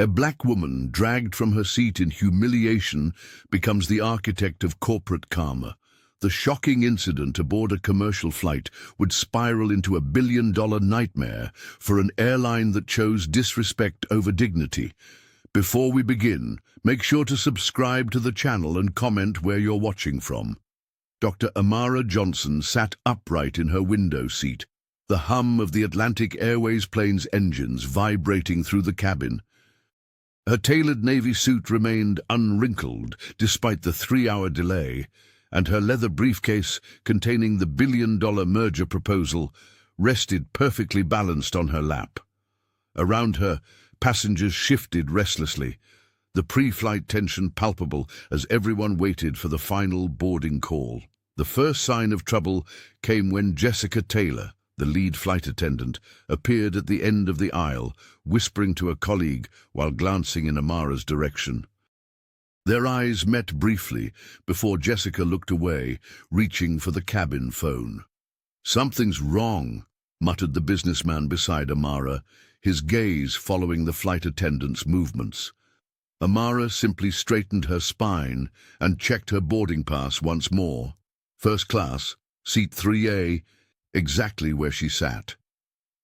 A black woman, dragged from her seat in humiliation, becomes the architect of corporate karma. The shocking incident aboard a commercial flight would spiral into a billion-dollar nightmare for an airline that chose disrespect over dignity. Before we begin, make sure to subscribe to the channel and comment where you're watching from. Dr. Amara Johnson sat upright in her window seat, the hum of the Atlantic Airways plane's engines vibrating through the cabin. Her tailored navy suit remained unwrinkled despite the 3-hour delay, and her leather briefcase containing the billion-dollar merger proposal rested perfectly balanced on her lap. Around her, passengers shifted restlessly, the pre-flight tension palpable as everyone waited for the final boarding call. The first sign of trouble came when Jessica Taylor, the lead flight attendant, appeared at the end of the aisle, whispering to a colleague while glancing in Amara's direction. Their eyes met briefly before Jessica looked away, reaching for the cabin phone. "Something's wrong," muttered the businessman beside Amara, his gaze following the flight attendant's movements. Amara simply straightened her spine and checked her boarding pass once more. First class, seat 3A, exactly where she sat.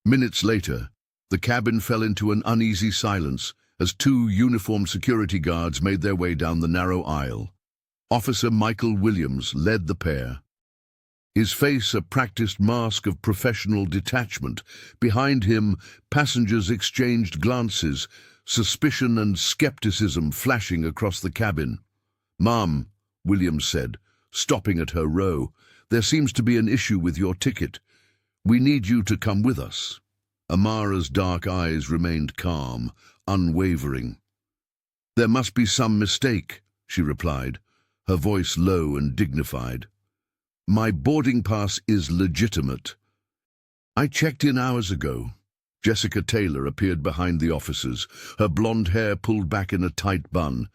Minutes later, the cabin fell into an uneasy silence as 2 uniformed security guards made their way down the narrow aisle. Officer Michael Williams led the pair, his face a practiced mask of professional detachment. Behind him, passengers exchanged glances, suspicion and skepticism flashing across the cabin. "Ma'am," Williams said, stopping at her row, "there seems to be an issue with your ticket. We need you to come with us." Amara's dark eyes remained calm, unwavering. "There must be some mistake," she replied, her voice low and dignified. "My boarding pass is legitimate. I checked in hours ago." Jessica Taylor appeared behind the officers, her blonde hair pulled back in a tight bun.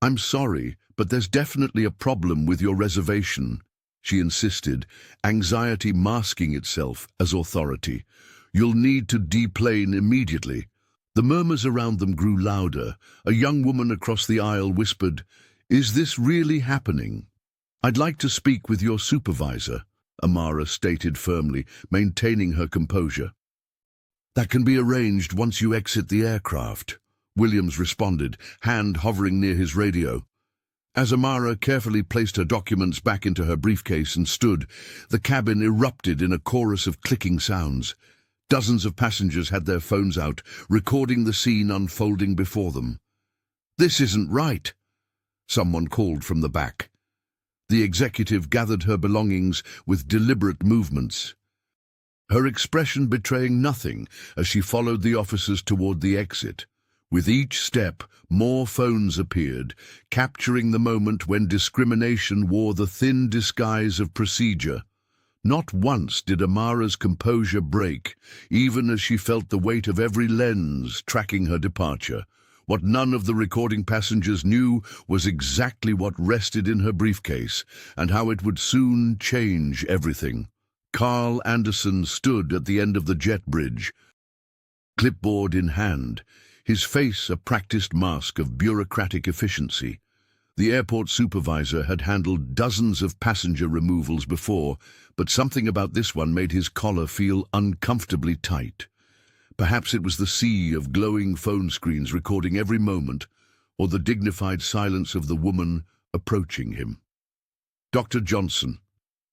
"I'm sorry, but there's definitely a problem with your reservation," she insisted, anxiety masking itself as authority. "You'll need to deplane immediately." The murmurs around them grew louder. A young woman across the aisle whispered, "Is this really happening?" "I'd like to speak with your supervisor," Amara stated firmly, maintaining her composure. "That can be arranged once you exit the aircraft," Williams responded, hand hovering near his radio. As Amara carefully placed her documents back into her briefcase and stood, the cabin erupted in a chorus of clicking sounds. Dozens of passengers had their phones out, recording the scene unfolding before them. "This isn't right," someone called from the back. The executive gathered her belongings with deliberate movements, her expression betraying nothing as she followed the officers toward the exit. With each step, more phones appeared, capturing the moment when discrimination wore the thin disguise of procedure. Not once did Amara's composure break, even as she felt the weight of every lens tracking her departure. What none of the recording passengers knew was exactly what rested in her briefcase and how it would soon change everything. Carl Anderson stood at the end of the jet bridge, clipboard in hand, his face a practiced mask of bureaucratic efficiency. The airport supervisor had handled dozens of passenger removals before, but something about this one made his collar feel uncomfortably tight. Perhaps it was the sea of glowing phone screens recording every moment, or the dignified silence of the woman approaching him. "Dr. Johnson,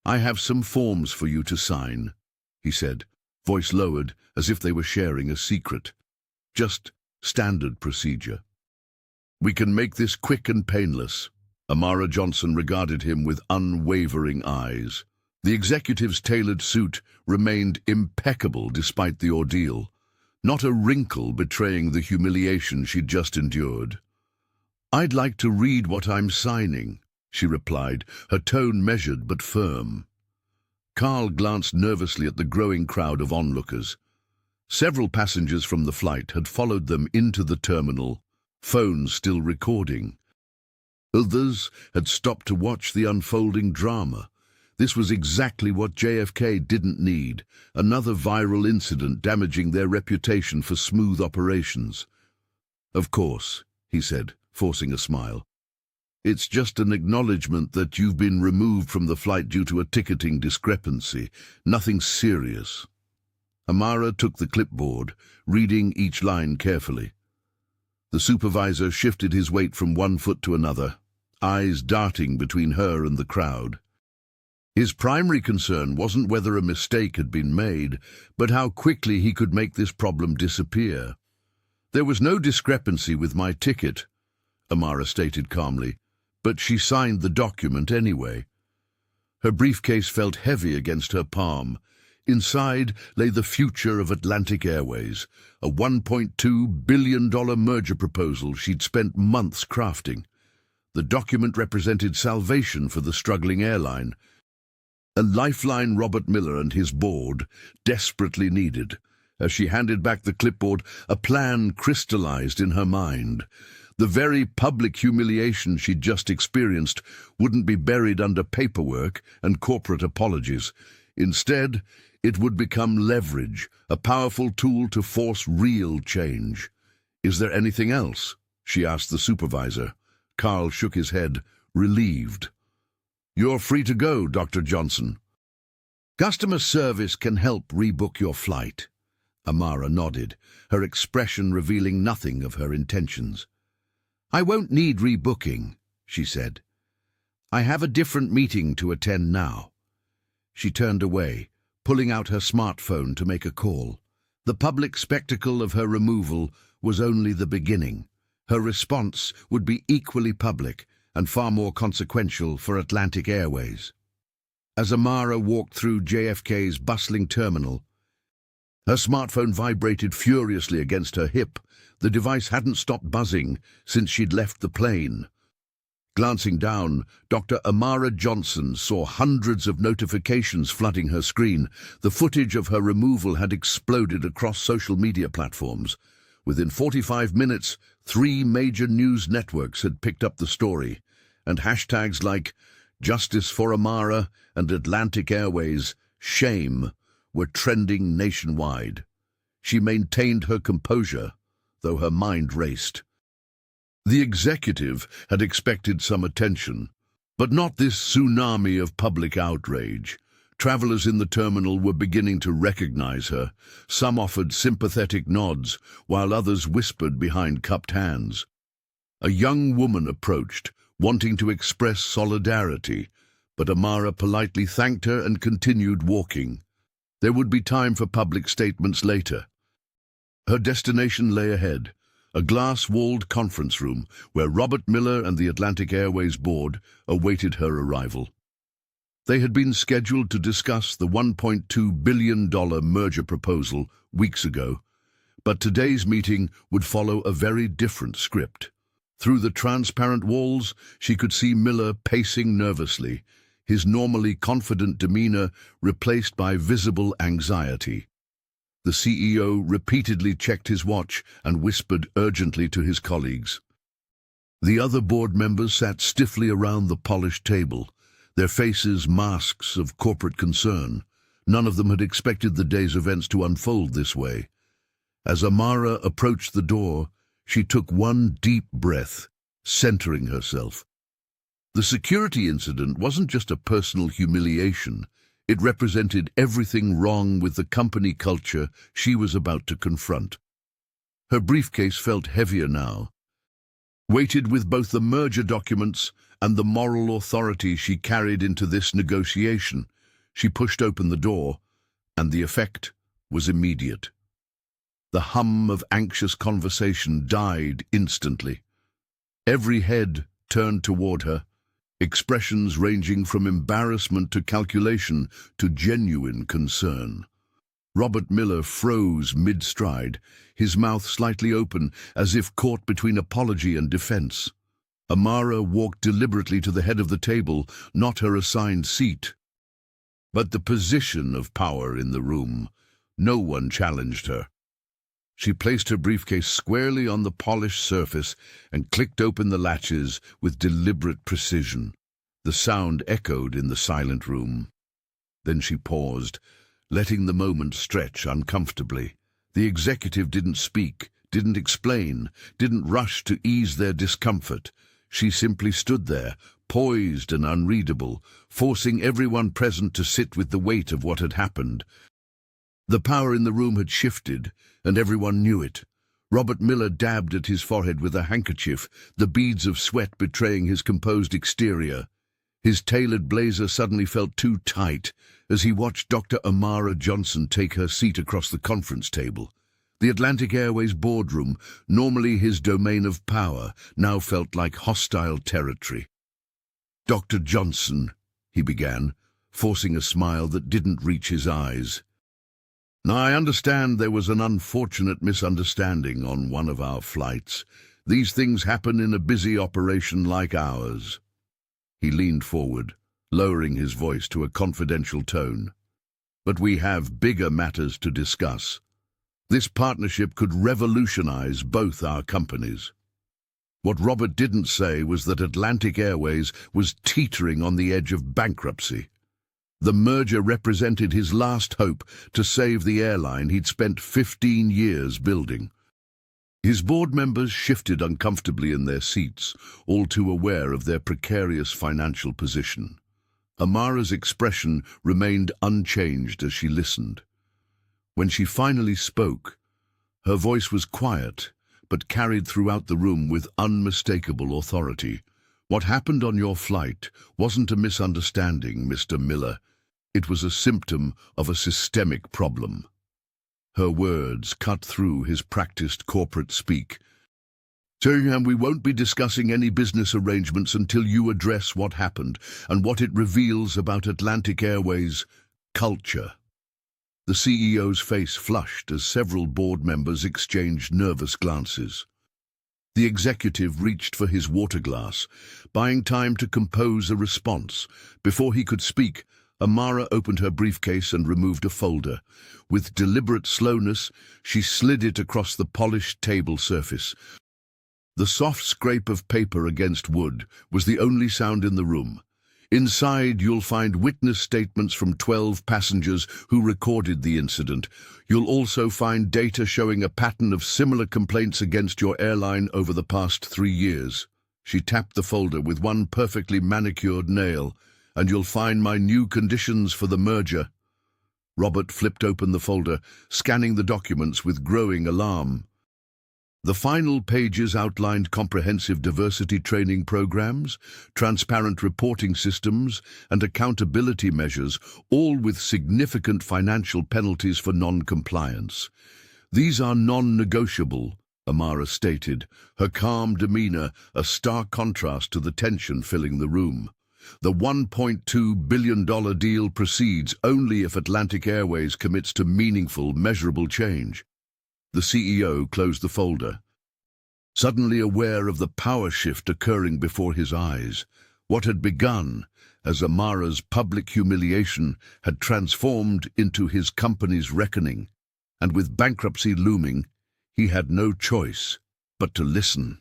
I have some forms for you to sign," he said, voice lowered as if they were sharing a secret. "Just standard procedure." "We can make this quick and painless." Amara Johnson regarded him with unwavering eyes. The executive's tailored suit remained impeccable despite the ordeal, not a wrinkle betraying the humiliation she'd just endured. "I'd like to read what I'm signing," she replied, her tone measured but firm. Carl glanced nervously at the growing crowd of onlookers. Several passengers from the flight had followed them into the terminal, phones still recording. Others had stopped to watch the unfolding drama. This was exactly what JFK didn't need, another viral incident damaging their reputation for smooth operations. "Of course," he said, forcing a smile. "It's just an acknowledgement that you've been removed from the flight due to a ticketing discrepancy. Nothing serious." Amara took the clipboard, reading each line carefully. The supervisor shifted his weight from one foot to another, eyes darting between her and the crowd. His primary concern wasn't whether a mistake had been made, but how quickly he could make this problem disappear. "There was no discrepancy with my ticket," Amara stated calmly, but she signed the document anyway. Her briefcase felt heavy against her palm. Inside lay the future of Atlantic Airways, a $1.2 billion merger proposal she'd spent months crafting. The document represented salvation for the struggling airline, a lifeline Robert Miller and his board desperately needed. As she handed back the clipboard, a plan crystallized in her mind. The very public humiliation she'd just experienced wouldn't be buried under paperwork and corporate apologies. Instead, it would become leverage, a powerful tool to force real change. "Is there anything else?" she asked the supervisor. Carl shook his head, relieved. "You're free to go, Dr. Johnson." "Customer service can help rebook your flight." Amara nodded, her expression revealing nothing of her intentions. "I won't need rebooking," she said. "I have a different meeting to attend now." She turned away, pulling out her smartphone to make a call. The public spectacle of her removal was only the beginning. Her response would be equally public and far more consequential for Atlantic Airways. As Amara walked through JFK's bustling terminal, her smartphone vibrated furiously against her hip. The device hadn't stopped buzzing since she'd left the plane. Glancing down, Dr. Amara Johnson saw hundreds of notifications flooding her screen. The footage of her removal had exploded across social media platforms. Within 45 minutes, 3 major news networks had picked up the story, and hashtags like "Justice for Amara" and "Atlantic Airways, shame" were trending nationwide. She maintained her composure, though her mind raced. The executive had expected some attention, but not this tsunami of public outrage. Travelers in the terminal were beginning to recognize her. Some offered sympathetic nods, while others whispered behind cupped hands. A young woman approached, wanting to express solidarity, but Amara politely thanked her and continued walking. There would be time for public statements later. Her destination lay ahead, a glass-walled conference room where Robert Miller and the Atlantic Airways board awaited her arrival. They had been scheduled to discuss the $1.2 billion merger proposal weeks ago, but today's meeting would follow a very different script. Through the transparent walls, she could see Miller pacing nervously, his normally confident demeanor replaced by visible anxiety. The CEO repeatedly checked his watch and whispered urgently to his colleagues. The other board members sat stiffly around the polished table, their faces masks of corporate concern. None of them had expected the day's events to unfold this way. As Amara approached the door, she took one deep breath, centering herself. The security incident wasn't just a personal humiliation. It represented everything wrong with the company culture she was about to confront. Her briefcase felt heavier now, weighted with both the merger documents and the moral authority she carried into this negotiation. She pushed open the door, and the effect was immediate. The hum of anxious conversation died instantly. Every head turned toward her, expressions ranging from embarrassment to calculation to genuine concern. Robert Miller froze mid-stride, his mouth slightly open as if caught between apology and defense. Amara walked deliberately to the head of the table, not her assigned seat, but the position of power in the room. No one challenged her. She placed her briefcase squarely on the polished surface and clicked open the latches with deliberate precision. The sound echoed in the silent room. Then she paused, letting the moment stretch uncomfortably. The executive didn't speak, didn't explain, didn't rush to ease their discomfort. She simply stood there, poised and unreadable, forcing everyone present to sit with the weight of what had happened. The power in the room had shifted, and everyone knew it. Robert Miller dabbed at his forehead with a handkerchief, the beads of sweat betraying his composed exterior. His tailored blazer suddenly felt too tight as he watched Dr. Amara Johnson take her seat across the conference table. The Atlantic Airways boardroom, normally his domain of power, now felt like hostile territory. "Dr. Johnson," he began, forcing a smile that didn't reach his eyes. "Now, I understand there was an unfortunate misunderstanding on one of our flights. These things happen in a busy operation like ours." He leaned forward, lowering his voice to a confidential tone. "But we have bigger matters to discuss. This partnership could revolutionize both our companies." What Robert didn't say was that Atlantic Airways was teetering on the edge of bankruptcy. The merger represented his last hope to save the airline he'd spent 15 years building. His board members shifted uncomfortably in their seats, all too aware of their precarious financial position. Amara's expression remained unchanged as she listened. When she finally spoke, her voice was quiet, but carried throughout the room with unmistakable authority. "What happened on your flight wasn't a misunderstanding, Mr. Miller. It was a symptom of a systemic problem." Her words cut through his practiced corporate speak. "So we won't be discussing any business arrangements until you address what happened and what it reveals about Atlantic Airways' culture." The CEO's face flushed as several board members exchanged nervous glances. The executive reached for his water glass, buying time to compose a response. Before he could speak, Amara opened her briefcase and removed a folder. With deliberate slowness, she slid it across the polished table surface. The soft scrape of paper against wood was the only sound in the room. Inside, you'll find witness statements from 12 passengers who recorded the incident. You'll also find data showing a pattern of similar complaints against your airline over the past 3 years. She tapped the folder with one perfectly manicured nail. "And you'll find my new conditions for the merger." Robert flipped open the folder, scanning the documents with growing alarm. The final pages outlined comprehensive diversity training programs, transparent reporting systems, and accountability measures, all with significant financial penalties for non-compliance. "These are non-negotiable," Amara stated, her calm demeanor a stark contrast to the tension filling the room. "The $1.2 billion deal proceeds only if Atlantic Airways commits to meaningful, measurable change." The CEO closed the folder, suddenly aware of the power shift occurring before his eyes. What had begun as Amara's public humiliation had transformed into his company's reckoning, and with bankruptcy looming, he had no choice but to listen.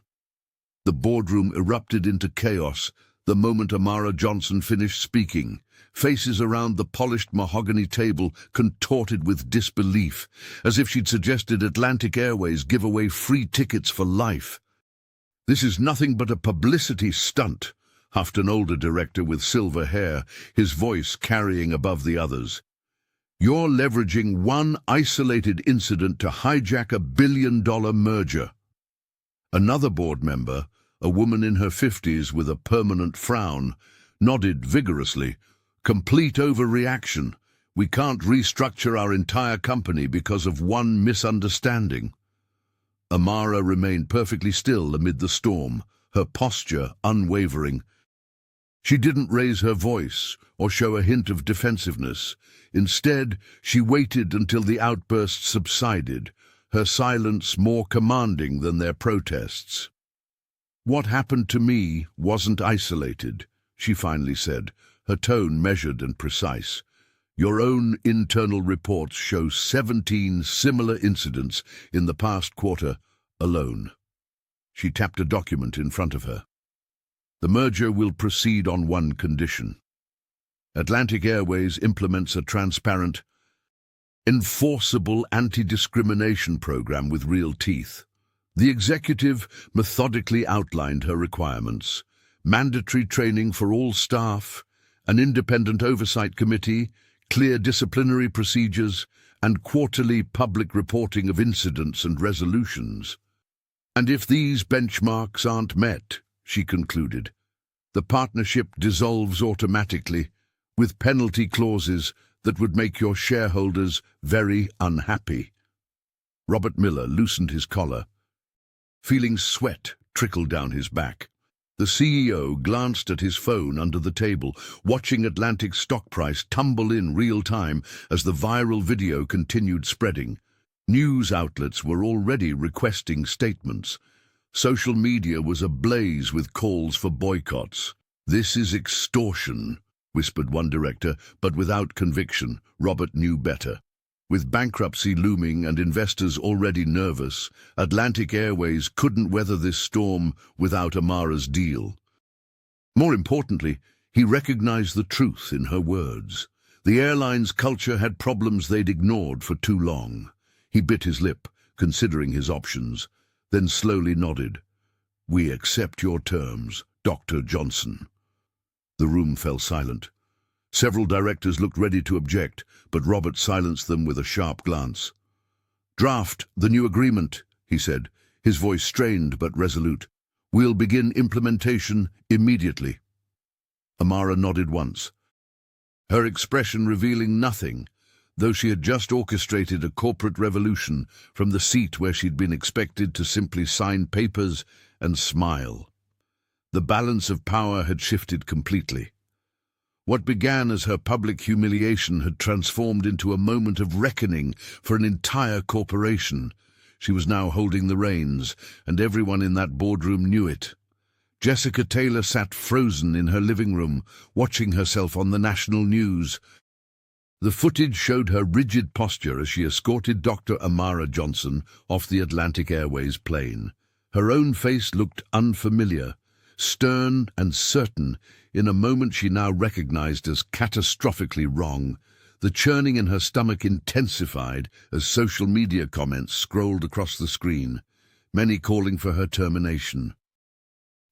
The boardroom erupted into chaos the moment Amara Johnson finished speaking. Faces around the polished mahogany table contorted with disbelief, as if she'd suggested Atlantic Airways give away free tickets for life. "This is nothing but a publicity stunt," huffed an older director with silver hair, his voice carrying above the others. "You're leveraging one isolated incident to hijack a billion-dollar merger." Another board member, a woman in her 50s with a permanent frown, nodded vigorously. "Complete overreaction. We can't restructure our entire company because of one misunderstanding." Amara remained perfectly still amid the storm, her posture unwavering. She didn't raise her voice or show a hint of defensiveness. Instead, she waited until the outburst subsided, her silence more commanding than their protests. "What happened to me wasn't isolated," she finally said, her tone measured and precise. "Your own internal reports show 17 similar incidents in the past quarter alone." She tapped a document in front of her. "The merger will proceed on one condition. Atlantic Airways implements a transparent, enforceable anti-discrimination program with real teeth. The executive methodically outlined her requirements: mandatory training for all staff, an independent oversight committee, clear disciplinary procedures, and quarterly public reporting of incidents and resolutions. And if these benchmarks aren't met, she concluded, the partnership dissolves automatically, with penalty clauses that would make your shareholders very unhappy. Robert Miller loosened his collar. Feeling sweat trickle down his back. The CEO glanced at his phone under the table, watching Atlantic's stock price tumble in real time as the viral video continued spreading. News outlets were already requesting statements. Social media was ablaze with calls for boycotts. "This is extortion," whispered one director, but without conviction. Robert knew better. With bankruptcy looming and investors already nervous, Atlantic Airways couldn't weather this storm without Amara's deal. More importantly, he recognized the truth in her words. The airline's culture had problems they'd ignored for too long. He bit his lip, considering his options, then slowly nodded. "We accept your terms, Dr. Johnson." The room fell silent. Several directors looked ready to object, but Robert silenced them with a sharp glance. "Draft the new agreement," he said, his voice strained but resolute. "We'll begin implementation immediately." Amara nodded once, her expression revealing nothing, though she had just orchestrated a corporate revolution from the seat where she'd been expected to simply sign papers and smile. The balance of power had shifted completely. What began as her public humiliation had transformed into a moment of reckoning for an entire corporation. She was now holding the reins, and everyone in that boardroom knew it. Jessica Taylor sat frozen in her living room, watching herself on the national news. The footage showed her rigid posture as she escorted Dr. Amara Johnson off the Atlantic Airways plane. Her own face looked unfamiliar, stern and certain, in a moment she now recognized as catastrophically wrong. The churning in her stomach intensified as social media comments scrolled across the screen, many calling for her termination.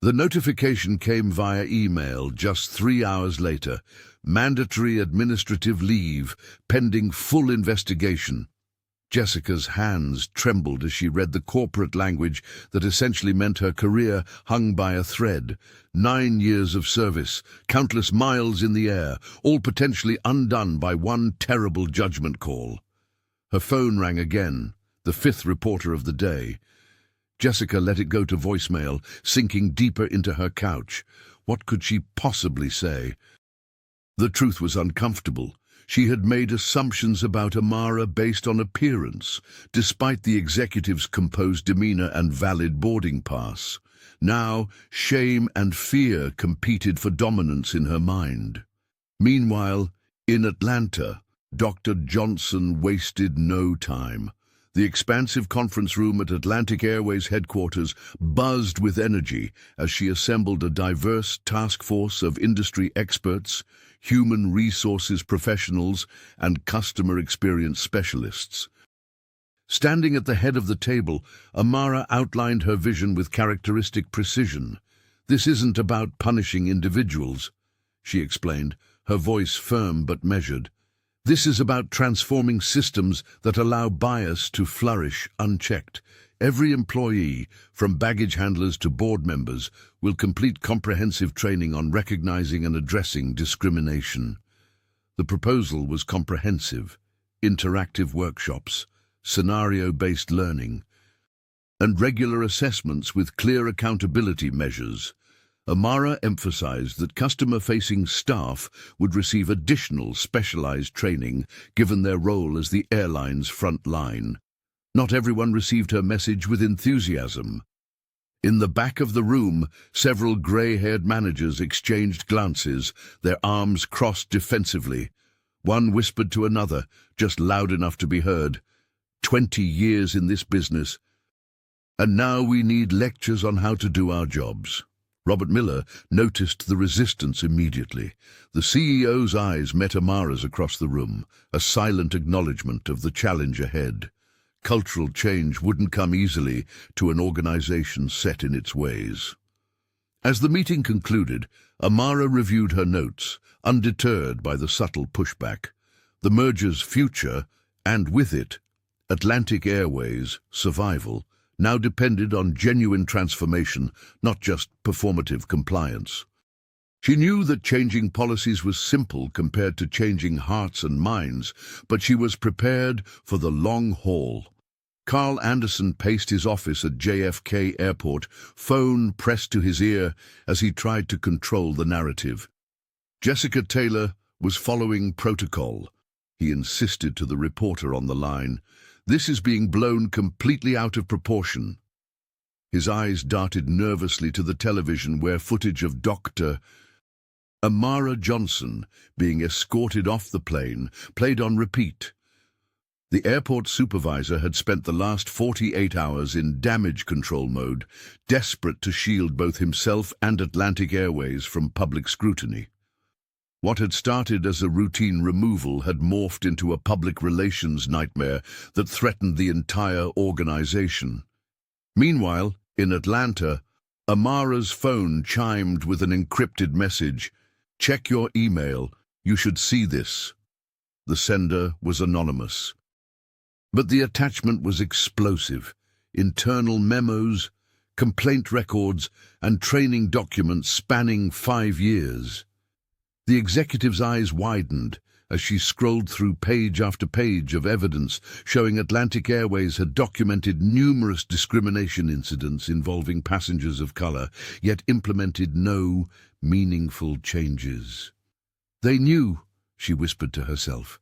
The notification came via email just 3 hours later: mandatory administrative leave, pending full investigation. Jessica's hands trembled as she read the corporate language that essentially meant her career hung by a thread. 9 years of service, countless miles in the air, all potentially undone by one terrible judgment call. Her phone rang again, the 5th reporter of the day. Jessica let it go to voicemail, sinking deeper into her couch. What could she possibly say? The truth was uncomfortable. She had made assumptions about Amara based on appearance, despite the executive's composed demeanor and valid boarding pass. Now, shame and fear competed for dominance in her mind. Meanwhile, in Atlanta, Dr. Johnson wasted no time. The expansive conference room at Atlantic Airways headquarters buzzed with energy as she assembled a diverse task force of industry experts, human resources professionals, and customer experience specialists. Standing at the head of the table, Amara outlined her vision with characteristic precision. "This isn't about punishing individuals," she explained, her voice firm but measured. "This is about transforming systems that allow bias to flourish unchecked. Every employee, from baggage handlers to board members, will complete comprehensive training on recognizing and addressing discrimination." The proposal was comprehensive: interactive workshops, scenario-based learning, and regular assessments with clear accountability measures. Amara emphasized that customer-facing staff would receive additional specialized training given their role as the airline's front line. Not everyone received her message with enthusiasm. In the back of the room, several gray-haired managers exchanged glances, their arms crossed defensively. One whispered to another, just loud enough to be heard, 20 years in this business, and now we need lectures on how to do our jobs." Robert Miller noticed the resistance immediately. The CEO's eyes met Amara's across the room, a silent acknowledgement of the challenge ahead. Cultural change wouldn't come easily to an organization set in its ways. As the meeting concluded, Amara reviewed her notes, undeterred by the subtle pushback. The merger's future, and with it, Atlantic Airways' survival, now depended on genuine transformation, not just performative compliance. She knew that changing policies was simple compared to changing hearts and minds, but she was prepared for the long haul. Carl Anderson paced his office at JFK Airport, phone pressed to his ear as he tried to control the narrative. Jessica Taylor was following protocol. He insisted to the reporter on the line. This is being blown completely out of proportion. His eyes darted nervously to the television where footage of Dr. Amara Johnson being escorted off the plane played on repeat. The airport supervisor had spent the last 48 hours in damage control mode, desperate to shield both himself and Atlantic Airways from public scrutiny. What had started as a routine removal had morphed into a public relations nightmare that threatened the entire organization. Meanwhile, in Atlanta, Amara's phone chimed with an encrypted message. "Check your email. You should see this." The sender was anonymous. But the attachment was explosive. Internal memos, complaint records, and training documents spanning 5 years. The executive's eyes widened as she scrolled through page after page of evidence showing Atlantic Airways had documented numerous discrimination incidents involving passengers of color, yet implemented no meaningful changes. "They knew," she whispered to herself,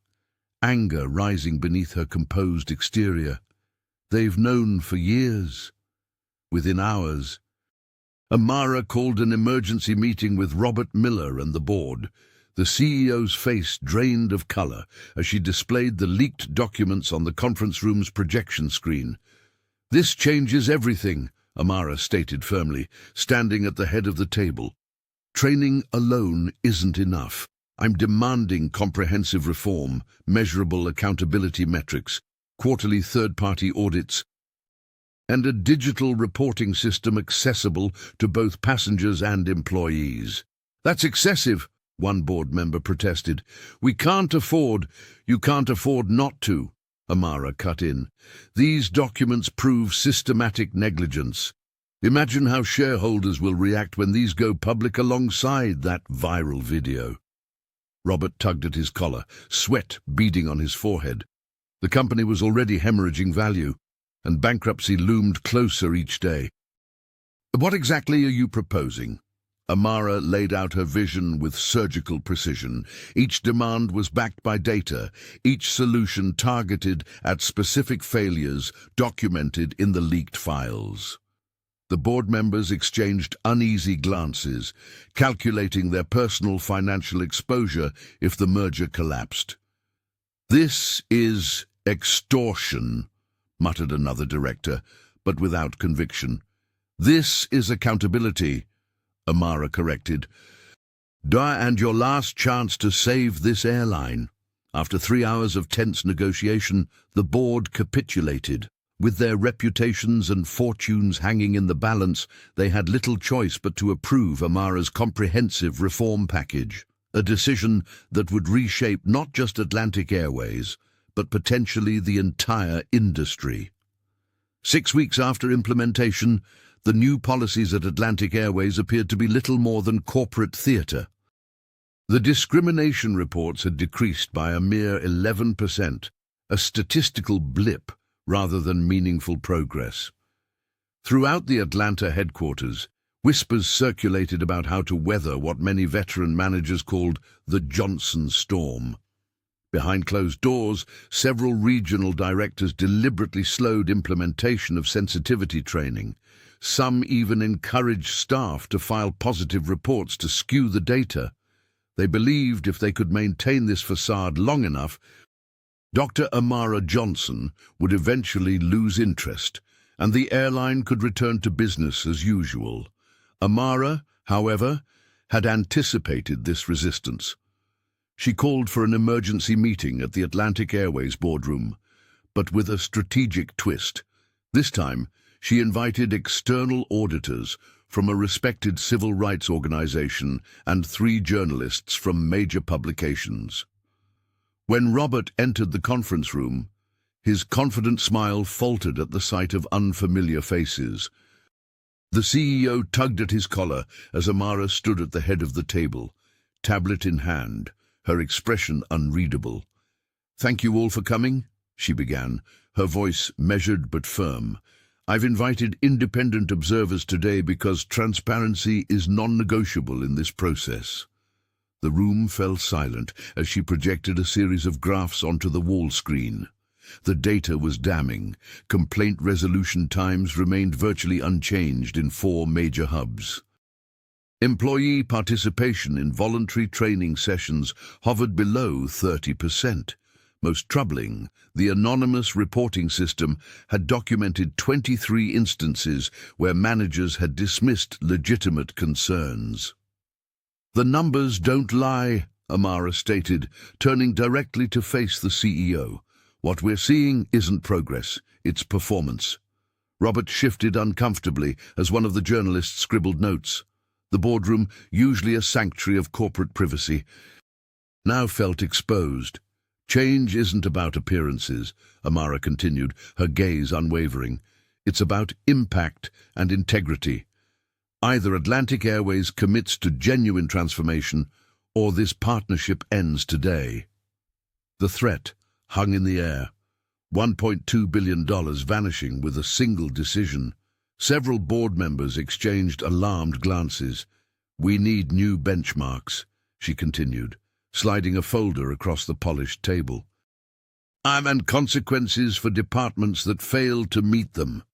anger rising beneath her composed exterior. "They've known for years." Within hours, Amara called an emergency meeting with Robert Miller and the board. The CEO's face drained of color as she displayed the leaked documents on the conference room's projection screen. "This changes everything," Amara stated firmly, standing at the head of the table. "Training alone isn't enough. I'm demanding comprehensive reform, measurable accountability metrics, quarterly third-party audits, and a digital reporting system accessible to both passengers and employees." "That's excessive," one board member protested. "You can't afford not to," Amara cut in. "These documents prove systematic negligence. Imagine how shareholders will react when these go public alongside that viral video." Robert tugged at his collar, sweat beading on his forehead. The company was already hemorrhaging value, and bankruptcy loomed closer each day. "What exactly are you proposing?" Amara laid out her vision with surgical precision. Each demand was backed by data, each solution targeted at specific failures documented in the leaked files. The board members exchanged uneasy glances, calculating their personal financial exposure if the merger collapsed. "This is extortion," muttered another director, but without conviction. "This is accountability," Amara corrected. "And your last chance to save this airline." After 3 hours of tense negotiation, the board capitulated. With their reputations and fortunes hanging in the balance, they had little choice but to approve Amara's comprehensive reform package, a decision that would reshape not just Atlantic Airways, but potentially the entire industry. 6 weeks after implementation, the new policies at Atlantic Airways appeared to be little more than corporate theater. The discrimination reports had decreased by a mere 11%, a statistical blip rather than meaningful progress. Throughout the Atlanta headquarters, whispers circulated about how to weather what many veteran managers called the Johnson storm. Behind closed doors, several regional directors deliberately slowed implementation of sensitivity training. Some even encouraged staff to file positive reports to skew the data. They believed if they could maintain this facade long enough, Dr. Amara Johnson would eventually lose interest, and the airline could return to business as usual. Amara, however, had anticipated this resistance. She called for an emergency meeting at the Atlantic Airways boardroom, but with a strategic twist. This time, she invited external auditors from a respected civil rights organization and 3 journalists from major publications. When Robert entered the conference room, his confident smile faltered at the sight of unfamiliar faces. The CEO tugged at his collar as Amara stood at the head of the table, tablet in hand, her expression unreadable. "Thank you all for coming," she began, her voice measured but firm. "I've invited independent observers today because transparency is non-negotiable in this process." The room fell silent as she projected a series of graphs onto the wall screen. The data was damning. Complaint resolution times remained virtually unchanged in 4 major hubs. Employee participation in voluntary training sessions hovered below 30%. Most troubling, the anonymous reporting system had documented 23 instances where managers had dismissed legitimate concerns. "The numbers don't lie," Amara stated, turning directly to face the CEO. "What we're seeing isn't progress, it's performance." Robert shifted uncomfortably as one of the journalists scribbled notes. The boardroom, usually a sanctuary of corporate privacy, now felt exposed. "Change isn't about appearances," Amara continued, her gaze unwavering. "It's about impact and integrity. Either Atlantic Airways commits to genuine transformation, or this partnership ends today." The threat hung in the air. $1.2 billion vanishing with a single decision. Several board members exchanged alarmed glances. "We need new benchmarks," she continued, sliding a folder across the polished table. "And consequences for departments that fail to meet them."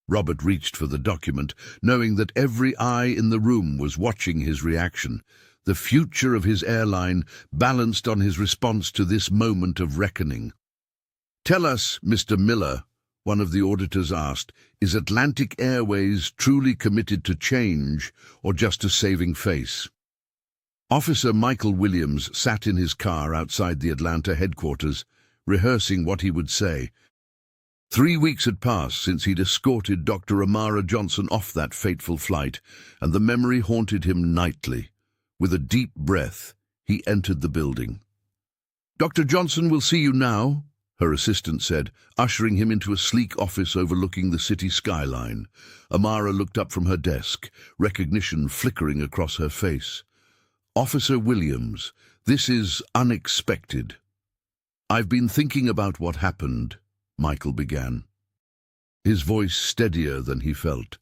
Robert reached for the document, knowing that every eye in the room was watching his reaction. The future of his airline balanced on his response to this moment of reckoning. "Tell us, Mr. Miller," one of the auditors asked, "is Atlantic Airways truly committed to change or just to saving face?" Officer Michael Williams sat in his car outside the Atlanta headquarters, rehearsing what he would say. 3 weeks had passed since he'd escorted Dr. Amara Johnson off that fateful flight, and the memory haunted him nightly. With a deep breath, he entered the building. "Dr. Johnson will see you now," her assistant said, ushering him into a sleek office overlooking the city skyline. Amara looked up from her desk, recognition flickering across her face. "Officer Williams, this is unexpected." "I've been thinking about what happened," Michael began, his voice steadier than he felt.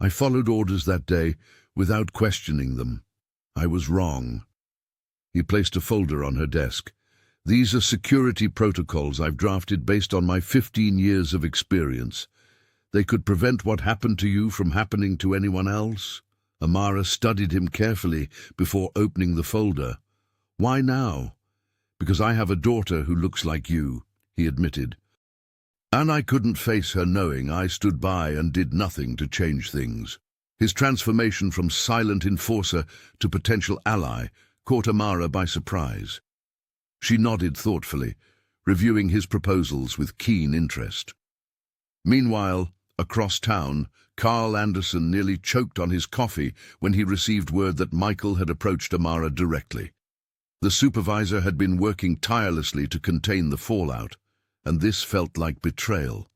"I followed orders that day without questioning them. I was wrong." He placed a folder on her desk. "These are security protocols I've drafted based on my 15 years of experience. They could prevent what happened to you from happening to anyone else." Amara studied him carefully before opening the folder. "Why now?" "Because I have a daughter who looks like you," he admitted. "And I couldn't face her knowing I stood by and did nothing to change things." His transformation from silent enforcer to potential ally caught Amara by surprise. She nodded thoughtfully, reviewing his proposals with keen interest. Meanwhile, across town, Carl Anderson nearly choked on his coffee when he received word that Michael had approached Amara directly. The supervisor had been working tirelessly to contain the fallout, and this felt like betrayal.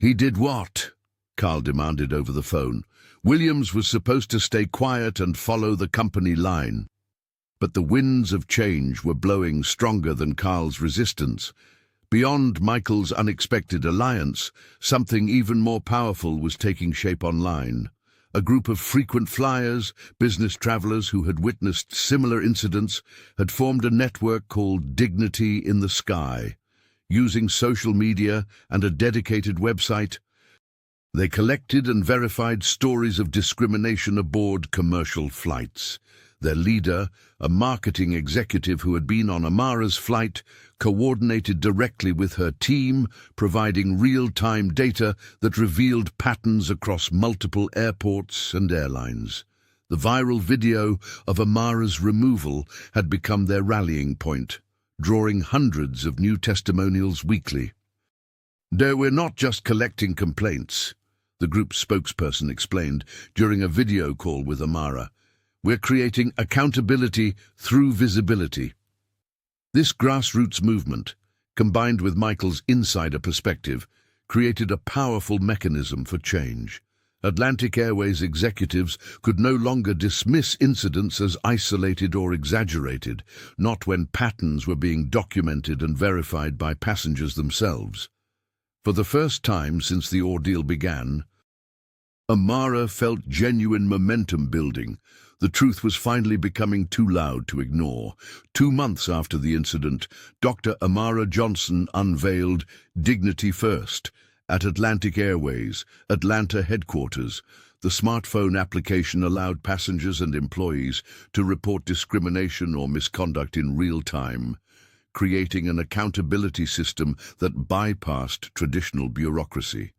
"He did what?" Carl demanded over the phone. Williams was supposed to stay quiet and follow the company line. But the winds of change were blowing stronger than Carl's resistance. Beyond Michael's unexpected alliance, something even more powerful was taking shape online. A group of frequent flyers, business travelers who had witnessed similar incidents, had formed a network called Dignity in the Sky. Using social media and a dedicated website, they collected and verified stories of discrimination aboard commercial flights. Their leader, a marketing executive who had been on Amara's flight, coordinated directly with her team, providing real-time data that revealed patterns across multiple airports and airlines. The viral video of Amara's removal had become their rallying point, drawing hundreds of new testimonials weekly. We're not just collecting complaints," the group's spokesperson explained during a video call with Amara. "We're creating accountability through visibility." This grassroots movement, combined with Michael's insider perspective, created a powerful mechanism for change. Atlantic Airways executives could no longer dismiss incidents as isolated or exaggerated, not when patterns were being documented and verified by passengers themselves. For the first time since the ordeal began, Amara felt genuine momentum building. The truth was finally becoming too loud to ignore. 2 months after the incident, Dr. Amara Johnson unveiled Dignity First at Atlantic Airways, Atlanta headquarters. The smartphone application allowed passengers and employees to report discrimination or misconduct in real time, creating an accountability system that bypassed traditional bureaucracy.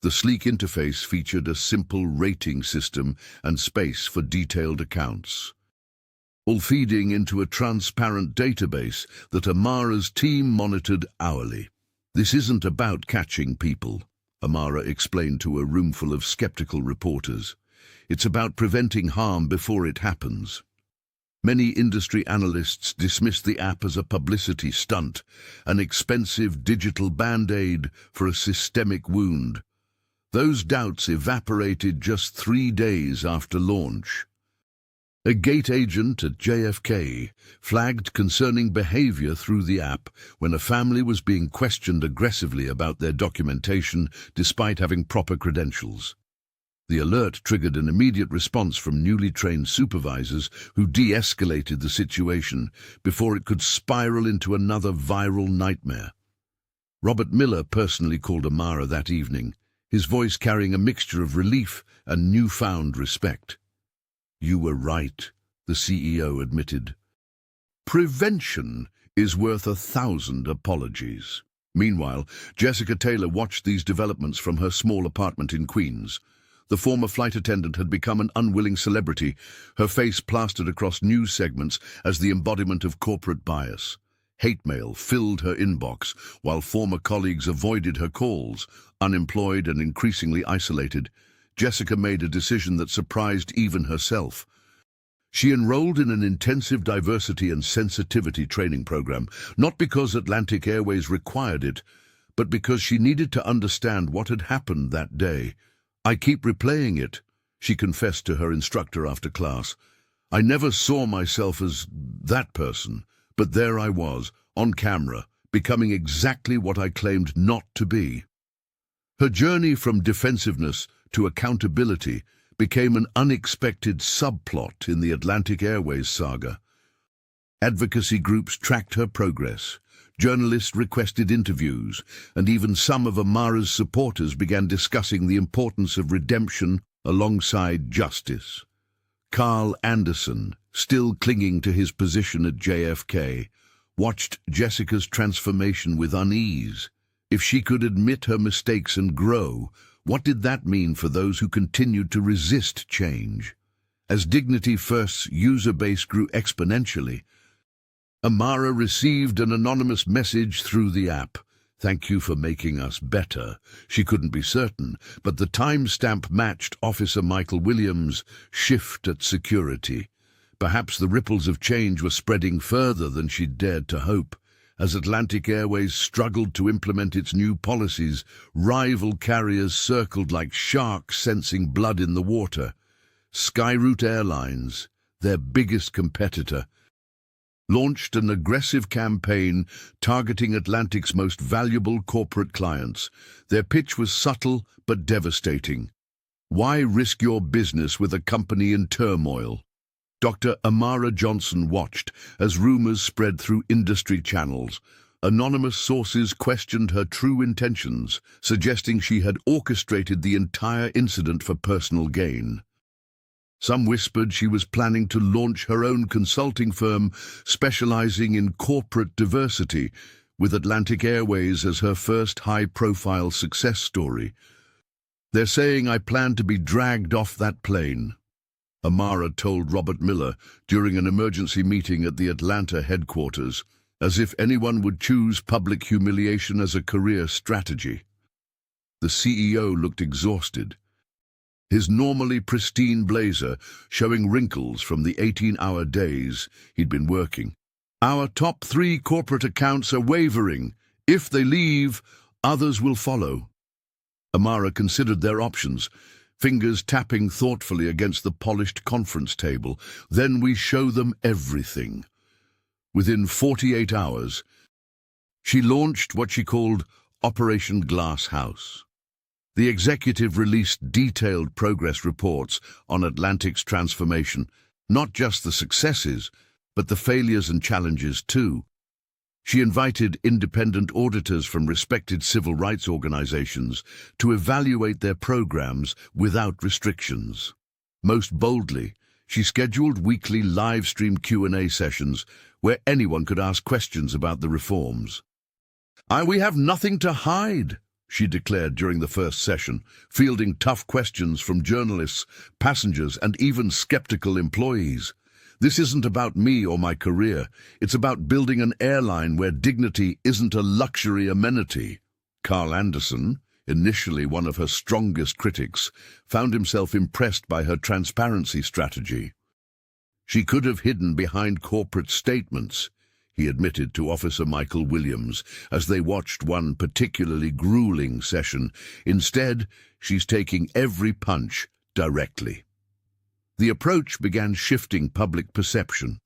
The sleek interface featured a simple rating system and space for detailed accounts, all feeding into a transparent database that Amara's team monitored hourly. "This isn't about catching people," Amara explained to a roomful of skeptical reporters. "It's about preventing harm before it happens." Many industry analysts dismissed the app as a publicity stunt, an expensive digital band-aid for a systemic wound. Those doubts evaporated just 3 days after launch. A gate agent at JFK flagged concerning behavior through the app when a family was being questioned aggressively about their documentation despite having proper credentials. The alert triggered an immediate response from newly trained supervisors who de-escalated the situation before it could spiral into another viral nightmare. Robert Miller personally called Amara that evening, his voice carrying a mixture of relief and newfound respect. "You were right," the CEO admitted. "Prevention is worth 1,000 apologies." Meanwhile, Jessica Taylor watched these developments from her small apartment in Queens. The former flight attendant had become an unwilling celebrity, her face plastered across news segments as the embodiment of corporate bias. Hate mail filled her inbox, while former colleagues avoided her calls. Unemployed and increasingly isolated, Jessica made a decision that surprised even herself. She enrolled in an intensive diversity and sensitivity training program, not because Atlantic Airways required it, but because she needed to understand what had happened that day. "I keep replaying it," she confessed to her instructor after class. "I never saw myself as that person, but there I was, on camera, becoming exactly what I claimed not to be." Her journey from defensiveness to accountability became an unexpected subplot in the Atlantic Airways saga. Advocacy groups tracked her progress, journalists requested interviews, and even some of Amara's supporters began discussing the importance of redemption alongside justice. Carl Anderson, still clinging to his position at JFK, watched Jessica's transformation with unease. If she could admit her mistakes and grow, what did that mean for those who continued to resist change? As Dignity First's user base grew exponentially, Amara received an anonymous message through the app. "Thank you for making us better." She couldn't be certain, but the timestamp matched Officer Michael Williams' shift at security. Perhaps the ripples of change were spreading further than she'd dared to hope. As Atlantic Airways struggled to implement its new policies, rival carriers circled like sharks sensing blood in the water. Skyroute Airlines, their biggest competitor, launched an aggressive campaign targeting Atlantic's most valuable corporate clients. Their pitch was subtle but devastating. "Why risk your business with a company in turmoil?" Dr. Amara Johnson watched as rumors spread through industry channels. Anonymous sources questioned her true intentions, suggesting she had orchestrated the entire incident for personal gain. Some whispered she was planning to launch her own consulting firm specializing in corporate diversity, with Atlantic Airways as her first high-profile success story. "They're saying I plan to be dragged off that plane," Amara told Robert Miller during an emergency meeting at the Atlanta headquarters. as if anyone would choose public humiliation as a career strategy. The CEO looked exhausted, his normally pristine blazer showing wrinkles from the 18-hour days he'd been working. "Our top 3 corporate accounts are wavering. If they leave, others will follow." Amara considered their options, fingers tapping thoughtfully against the polished conference table. "Then we show them everything." Within 48 hours, she launched what she called Operation Glass House. The executive released detailed progress reports on Atlantic's transformation, not just the successes, but the failures and challenges too. She invited independent auditors from respected civil rights organizations to evaluate their programs without restrictions. Most boldly, she scheduled weekly live-stream Q&A sessions where anyone could ask questions about the reforms. "We have nothing to hide," she declared during the first session, fielding tough questions from journalists, passengers, and even skeptical employees. "This isn't about me or my career. It's about building an airline where dignity isn't a luxury amenity." Carl Anderson, initially one of her strongest critics, found himself impressed by her transparency strategy. She could have hidden behind corporate statements, he admitted to Officer Michael Williams as they watched one particularly grueling session. "Instead, she's taking every punch directly." The approach began shifting public perception.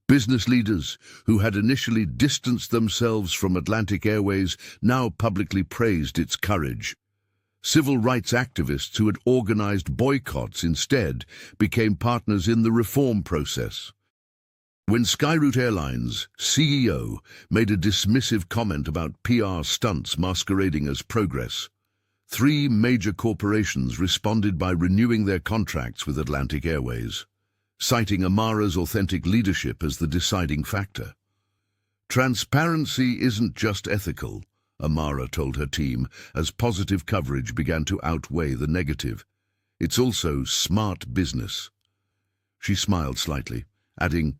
Business leaders who had initially distanced themselves from Atlantic Airways now publicly praised its courage. Civil rights activists who had organized boycotts instead became partners in the reform process. When Skyroute Airlines' CEO made a dismissive comment about PR stunts masquerading as progress, 3 major corporations responded by renewing their contracts with Atlantic Airways, citing Amara's authentic leadership as the deciding factor. "Transparency isn't just ethical," Amara told her team as positive coverage began to outweigh the negative. "It's also smart business." She smiled slightly, adding,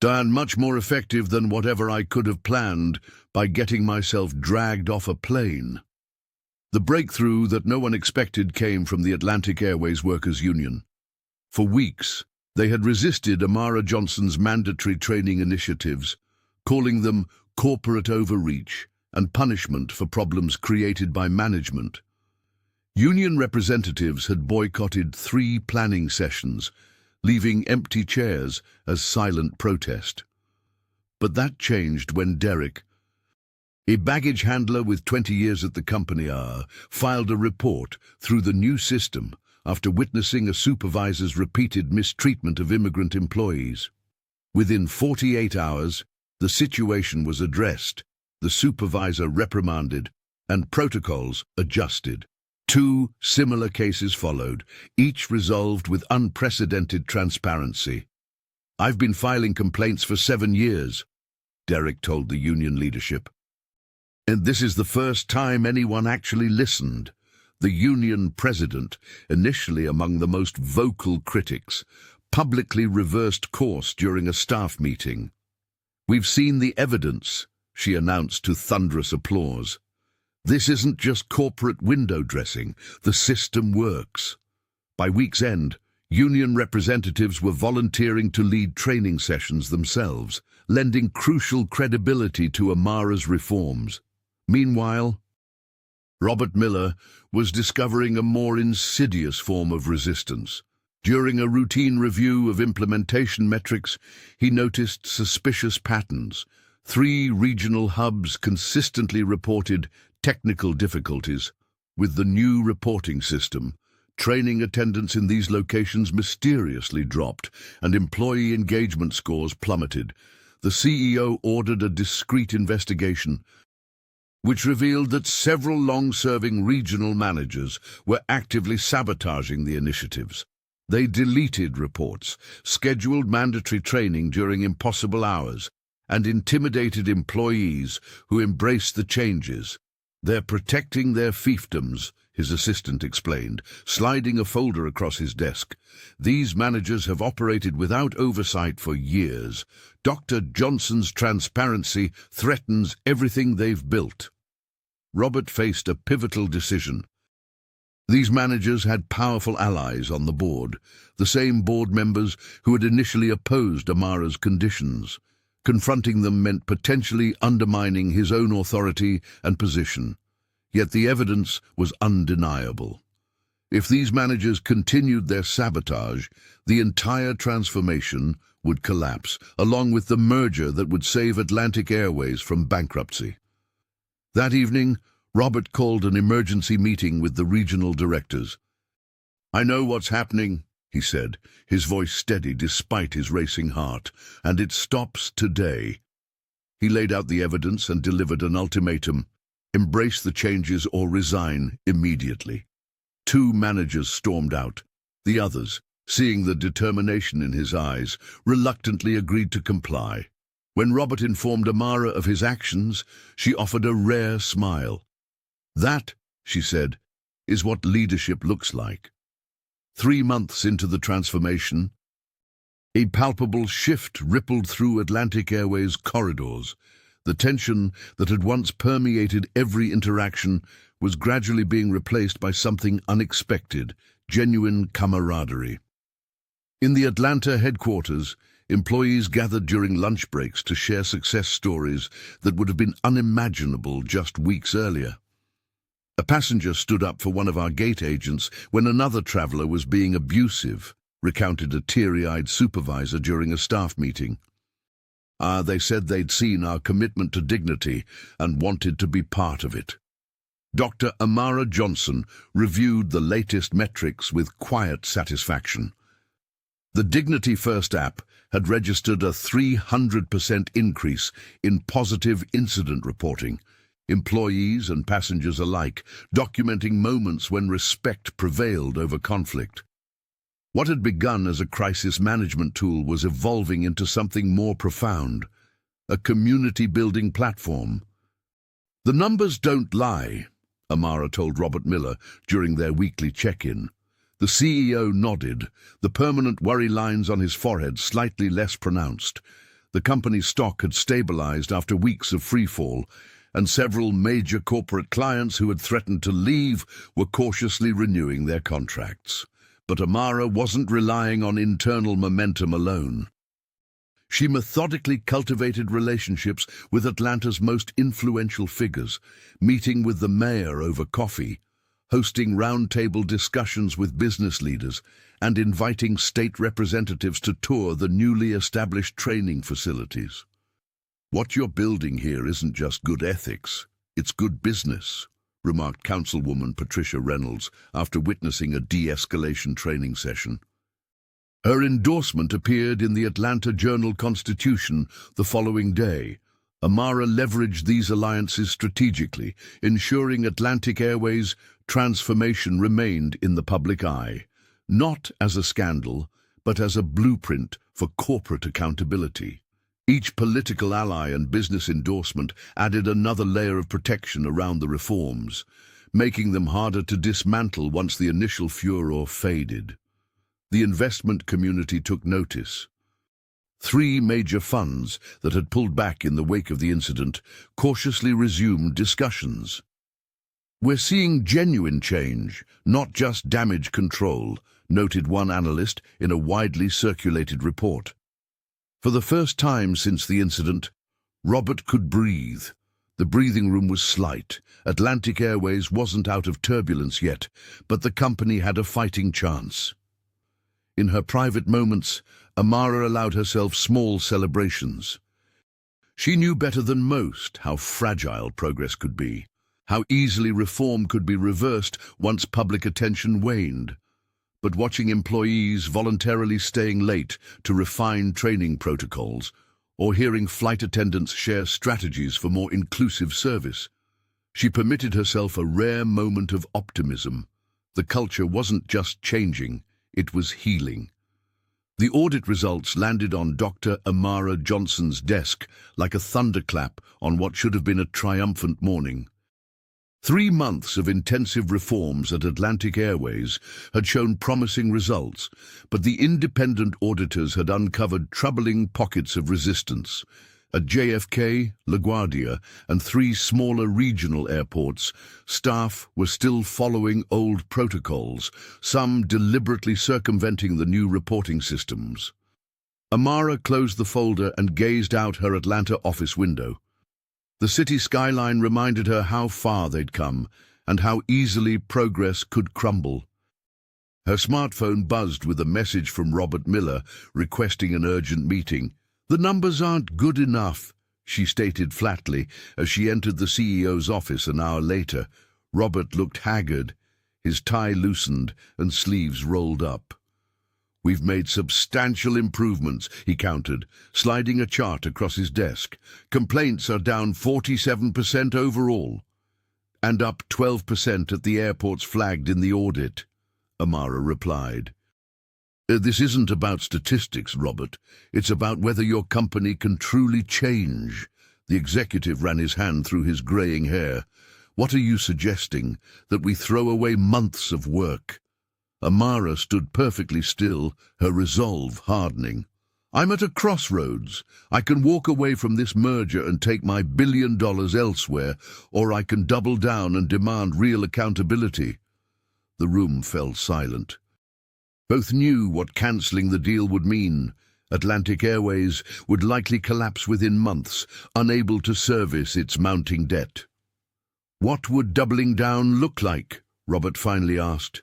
"And much more effective than whatever I could have planned by getting myself dragged off a plane." The breakthrough that no one expected came from the Atlantic Airways Workers' Union. For weeks, they had resisted Amara Johnson's mandatory training initiatives, calling them corporate overreach and punishment for problems created by management. Union representatives had boycotted 3 planning sessions, leaving empty chairs as silent protest. But that changed when Derek, a baggage handler with 20 years at the company, filed a report through the new system after witnessing a supervisor's repeated mistreatment of immigrant employees. Within 48 hours, the situation was addressed, the supervisor reprimanded, and protocols adjusted. 2 similar cases followed, each resolved with unprecedented transparency. "I've been filing complaints for 7 years, Derek told the union leadership. "And this is the first time anyone actually listened." The union president, initially among the most vocal critics, publicly reversed course during a staff meeting. "We've seen the evidence," she announced to thunderous applause. "This isn't just corporate window dressing. The system works." By week's end, union representatives were volunteering to lead training sessions themselves, lending crucial credibility to Amara's reforms. Meanwhile, Robert Miller was discovering a more insidious form of resistance. During a routine review of implementation metrics, he noticed suspicious patterns. 3 regional hubs consistently reported technical difficulties. With the new reporting system, training attendance in these locations mysteriously dropped and employee engagement scores plummeted. The CEO ordered a discreet investigation, which revealed that several long-serving regional managers were actively sabotaging the initiatives. They deleted reports, scheduled mandatory training during impossible hours, and intimidated employees who embraced the changes. "They're protecting their fiefdoms," his assistant explained, sliding a folder across his desk. These managers have operated without oversight for years. Dr. Johnson's transparency threatens everything they've built. Robert faced a pivotal decision. These managers had powerful allies on the board, the same board members who had initially opposed Amara's conditions. Confronting them meant potentially undermining his own authority and position. Yet the evidence was undeniable. If these managers continued their sabotage, the entire transformation would collapse, along with the merger that would save Atlantic Airways from bankruptcy. That evening, Robert called an emergency meeting with the regional directors. "I know what's happening," he said, his voice steady despite his racing heart, "and it stops today." He laid out the evidence and delivered an ultimatum: embrace the changes or resign immediately. 2 managers stormed out. The others, seeing the determination in his eyes, reluctantly agreed to comply. When Robert informed Amara of his actions, she offered a rare smile. "That," she said, "is what leadership looks like." 3 months into the transformation, a palpable shift rippled through Atlantic Airways corridors. The tension that had once permeated every interaction was gradually being replaced by something unexpected: genuine camaraderie. In the Atlanta headquarters, employees gathered during lunch breaks to share success stories that would have been unimaginable just weeks earlier. A passenger stood up for one of our gate agents when another traveler was being abusive, recounted a teary-eyed supervisor during a staff meeting. They said they'd seen our commitment to dignity and wanted to be part of it. Dr. Amara Johnson reviewed the latest metrics with quiet satisfaction. The Dignity First app had registered a 300% increase in positive incident reporting, employees and passengers alike documenting moments when respect prevailed over conflict. What had begun as a crisis management tool was evolving into something more profound: a community-building platform. "The numbers don't lie," Amara told Robert Miller during their weekly check-in. The CEO nodded, the permanent worry lines on his forehead slightly less pronounced. The company's stock had stabilized after weeks of freefall, and several major corporate clients who had threatened to leave were cautiously renewing their contracts. But Amara wasn't relying on internal momentum alone. She methodically cultivated relationships with Atlanta's most influential figures, meeting with the mayor over coffee, hosting roundtable discussions with business leaders, and inviting state representatives to tour the newly established training facilities. "What you're building here isn't just good ethics, it's good business," remarked Councilwoman Patricia Reynolds after witnessing a de-escalation training session. Her endorsement appeared in the Atlanta Journal-Constitution the following day. Amara leveraged these alliances strategically, ensuring Atlantic Airways' transformation remained in the public eye, not as a scandal, but as a blueprint for corporate accountability. Each political ally and business endorsement added another layer of protection around the reforms, making them harder to dismantle once the initial furor faded. The investment community took notice. 3 major funds that had pulled back in the wake of the incident cautiously resumed discussions. "We're seeing genuine change, not just damage control," noted one analyst in a widely circulated report. For the first time since the incident, Robert could breathe. The breathing room was slight. Atlantic Airways wasn't out of turbulence yet, but the company had a fighting chance. In her private moments, Amara allowed herself small celebrations. She knew better than most how fragile progress could be, how easily reform could be reversed once public attention waned. But watching employees voluntarily staying late to refine training protocols, or hearing flight attendants share strategies for more inclusive service, she permitted herself a rare moment of optimism. The culture wasn't just changing, it was healing. The audit results landed on Dr. Amara Johnson's desk like a thunderclap on what should have been a triumphant morning. 3 months of intensive reforms at Atlantic Airways had shown promising results, but the independent auditors had uncovered troubling pockets of resistance. At JFK, LaGuardia, and 3 smaller regional airports, staff were still following old protocols, some deliberately circumventing the new reporting systems. Amara closed the folder and gazed out her Atlanta office window. The city skyline reminded her how far they'd come and how easily progress could crumble. Her smartphone buzzed with a message from Robert Miller requesting an urgent meeting. "The numbers aren't good enough," she stated flatly as she entered the CEO's office an hour later. Robert looked haggard, his tie loosened and sleeves rolled up. "We've made substantial improvements," he countered, sliding a chart across his desk. "Complaints are down 47% overall, and up 12% at the airports flagged in the audit," Amara replied. "This isn't about statistics, Robert. It's about whether your company can truly change." The executive ran his hand through his graying hair. "What are you suggesting? That we throw away months of work?" Amara stood perfectly still, her resolve hardening. "I'm at a crossroads. I can walk away from this merger and take my $1 billion elsewhere, or I can double down and demand real accountability." The room fell silent. Both knew what cancelling the deal would mean. Atlantic Airways would likely collapse within months, unable to service its mounting debt. "What would doubling down look like?" Robert finally asked.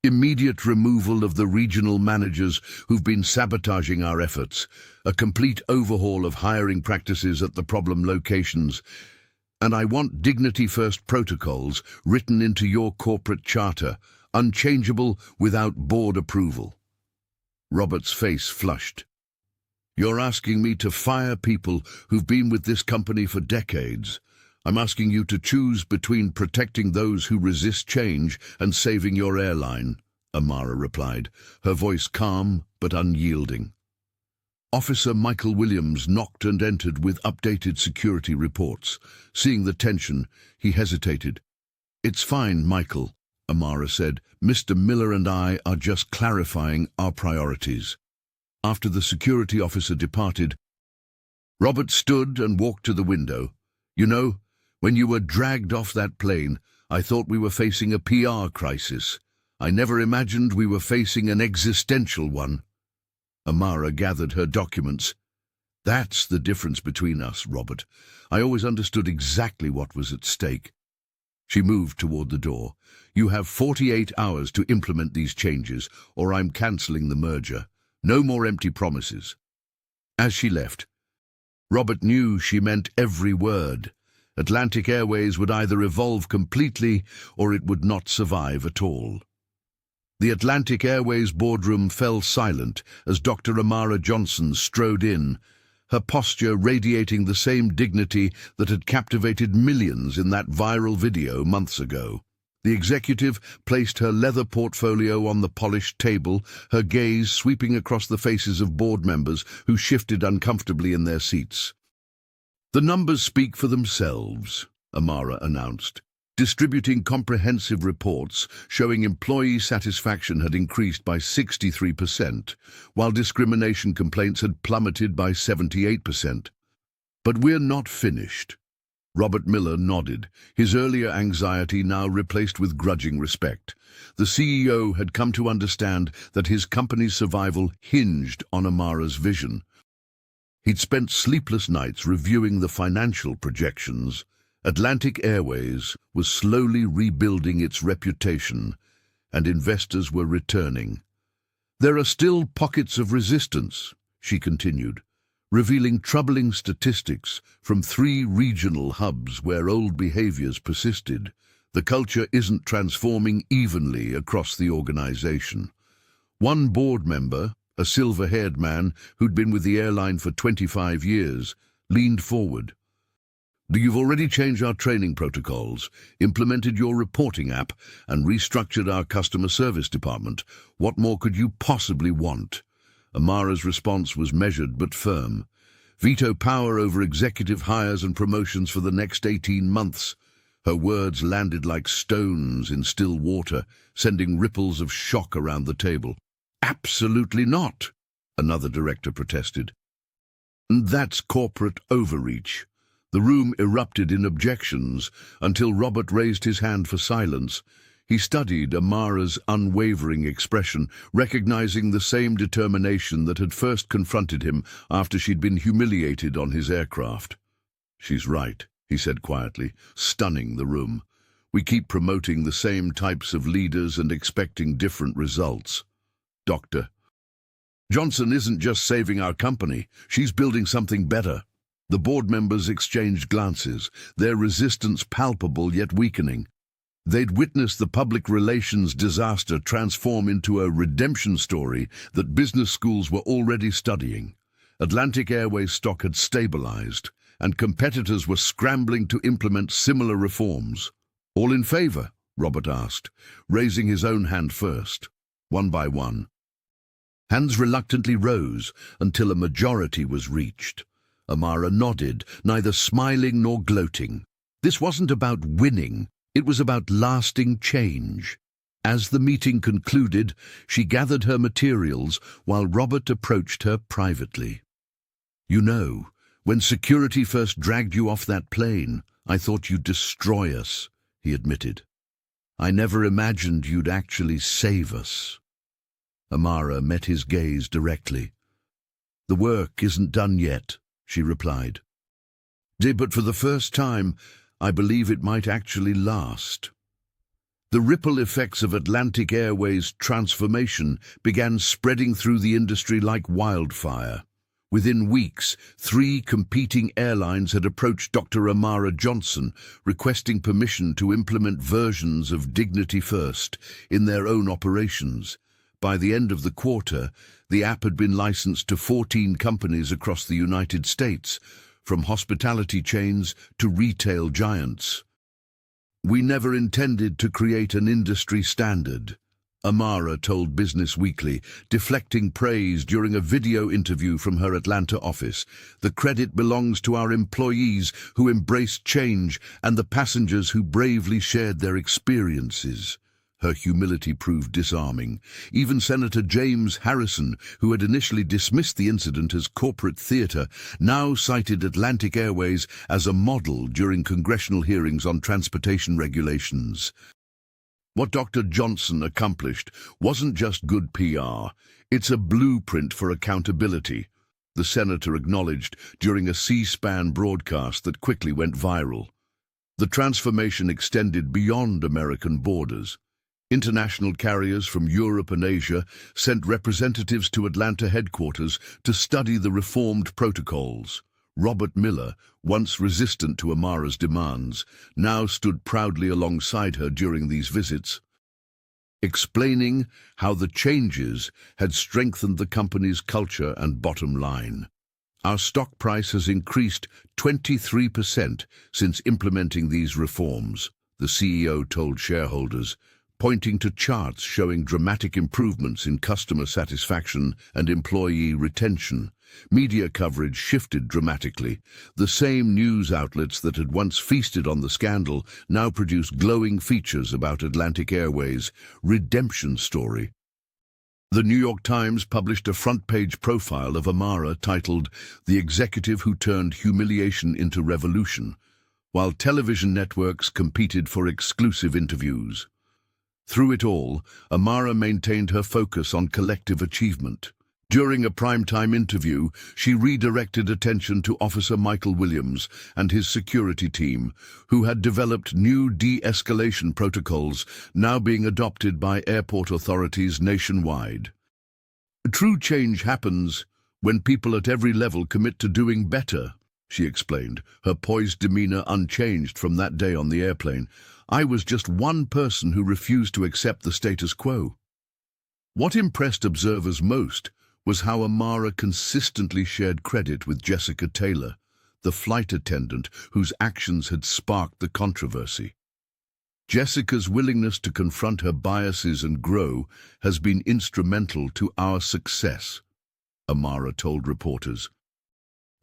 "Immediate removal of the regional managers who've been sabotaging our efforts, a complete overhaul of hiring practices at the problem locations, and I want dignity-first protocols written into your corporate charter, unchangeable without board approval." Robert's face flushed. "You're asking me to fire people who've been with this company for decades. I'm asking you to choose between protecting those who resist change and saving your airline," Amara replied, her voice calm but unyielding. Officer Michael Williams knocked and entered with updated security reports. Seeing the tension, he hesitated. "It's fine, Michael," Amara said. "Mr. Miller and I are just clarifying our priorities." After the security officer departed, Robert stood and walked to the window. "You know, when you were dragged off that plane, I thought we were facing a PR crisis. I never imagined we were facing an existential one." Amara gathered her documents. "That's the difference between us, Robert. I always understood exactly what was at stake." She moved toward the door. "You have 48 hours to implement these changes, or I'm cancelling the merger. No more empty promises." As she left, Robert knew she meant every word. Atlantic Airways would either evolve completely or it would not survive at all. The Atlantic Airways boardroom fell silent as Dr. Amara Johnson strode in, her posture radiating the same dignity that had captivated millions in that viral video months ago. The executive placed her leather portfolio on the polished table, her gaze sweeping across the faces of board members who shifted uncomfortably in their seats. "The numbers speak for themselves," Amara announced, distributing comprehensive reports showing employee satisfaction had increased by 63%, while discrimination complaints had plummeted by 78%. "But we're not finished." Robert Miller nodded, his earlier anxiety now replaced with grudging respect. The CEO had come to understand that his company's survival hinged on Amara's vision. He'd spent sleepless nights reviewing the financial projections. Atlantic Airways was slowly rebuilding its reputation, and investors were returning. "There are still pockets of resistance," she continued, revealing troubling statistics from 3 regional hubs where old behaviors persisted. The culture isn't transforming evenly across the organization. One board member, a silver-haired man who'd been with the airline for 25 years, leaned forward. "You've already changed our training protocols, implemented your reporting app, and restructured our customer service department. What more could you possibly want?" Amara's response was measured but firm. "Veto power over executive hires and promotions for the next 18 months. Her words landed like stones in still water, sending ripples of shock around the table. "Absolutely not," another director protested. "And that's corporate overreach." The room erupted in objections until Robert raised his hand for silence. He studied Amara's unwavering expression, recognizing the same determination that had first confronted him after she'd been humiliated on his aircraft. "She's right," he said quietly, stunning the room. "We keep promoting the same types of leaders and expecting different results. Dr. Johnson isn't just saving our company, she's building something better." The board members exchanged glances, their resistance palpable yet weakening. They'd witnessed the public relations disaster transform into a redemption story that business schools were already studying. Atlantic Airways stock had stabilized, and competitors were scrambling to implement similar reforms. "All in favor?" Robert asked, raising his own hand first. One by one, hands reluctantly rose until a majority was reached. Amara nodded, neither smiling nor gloating. This wasn't about winning, it was about lasting change. As the meeting concluded, she gathered her materials while Robert approached her privately. "You know, when security first dragged you off that plane, I thought you'd destroy us," he admitted. "I never imagined you'd actually save us." Amara met his gaze directly. "The work isn't done yet," she replied. "But for the first time, I believe it might actually last." The ripple effects of Atlantic Airways' transformation began spreading through the industry like wildfire. Within weeks, 3 competing airlines had approached Dr. Amara Johnson, requesting permission to implement versions of Dignity First in their own operations. By the end of the quarter, the app had been licensed to 14 companies across the United States, from hospitality chains to retail giants. "We never intended to create an industry standard," Amara told Business Weekly, deflecting praise during a video interview from her Atlanta office. "The credit belongs to our employees who embraced change and the passengers who bravely shared their experiences." Her humility proved disarming. Even Senator James Harrison, who had initially dismissed the incident as corporate theater, now cited Atlantic Airways as a model during congressional hearings on transportation regulations. What Dr. Johnson accomplished wasn't just good PR, it's a blueprint for accountability, the senator acknowledged during a C-SPAN broadcast that quickly went viral. The transformation extended beyond American borders. International carriers from Europe and Asia sent representatives to Atlanta headquarters to study the reformed protocols. Robert Miller, once resistant to Amara's demands, now stood proudly alongside her during these visits, explaining how the changes had strengthened the company's culture and bottom line. "Our stock price has increased 23% since implementing these reforms," the CEO told shareholders, pointing to charts showing dramatic improvements in customer satisfaction and employee retention. Media coverage shifted dramatically. The same news outlets that had once feasted on the scandal now produced glowing features about Atlantic Airways' redemption story. The New York Times published a front-page profile of Amara titled "The Executive Who Turned Humiliation into Revolution," while television networks competed for exclusive interviews. Through it all, Amara maintained her focus on collective achievement. During a primetime interview, she redirected attention to Officer Michael Williams and his security team, who had developed new de-escalation protocols now being adopted by airport authorities nationwide. "True change happens when people at every level commit to doing better," she explained, her poised demeanor unchanged from that day on the airplane. "I was just one person who refused to accept the status quo." What impressed observers most was how Amara consistently shared credit with Jessica Taylor, the flight attendant whose actions had sparked the controversy. "Jessica's willingness to confront her biases and grow has been instrumental to our success," Amara told reporters.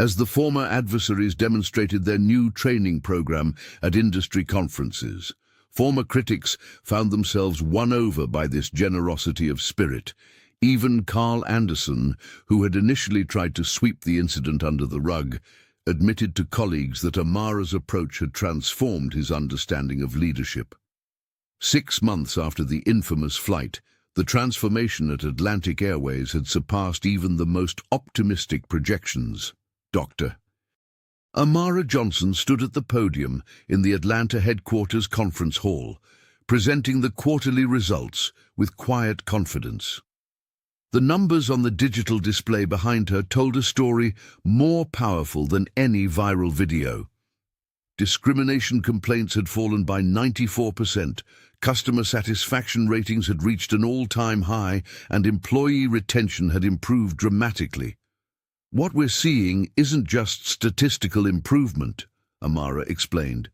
as the former adversaries demonstrated their new training program at industry conferences. Former critics found themselves won over by this generosity of spirit. Even Carl Anderson, who had initially tried to sweep the incident under the rug, admitted to colleagues that Amara's approach had transformed his understanding of leadership. 6 months after the infamous flight, the transformation at Atlantic Airways had surpassed even the most optimistic projections. Dr. Amara Johnson stood at the podium in the Atlanta headquarters conference hall, presenting the quarterly results with quiet confidence. The numbers on the digital display behind her told a story more powerful than any viral video. Discrimination complaints had fallen by 94%, customer satisfaction ratings had reached an all-time high, and employee retention had improved dramatically. "What we're seeing isn't just statistical improvement," Amara explained,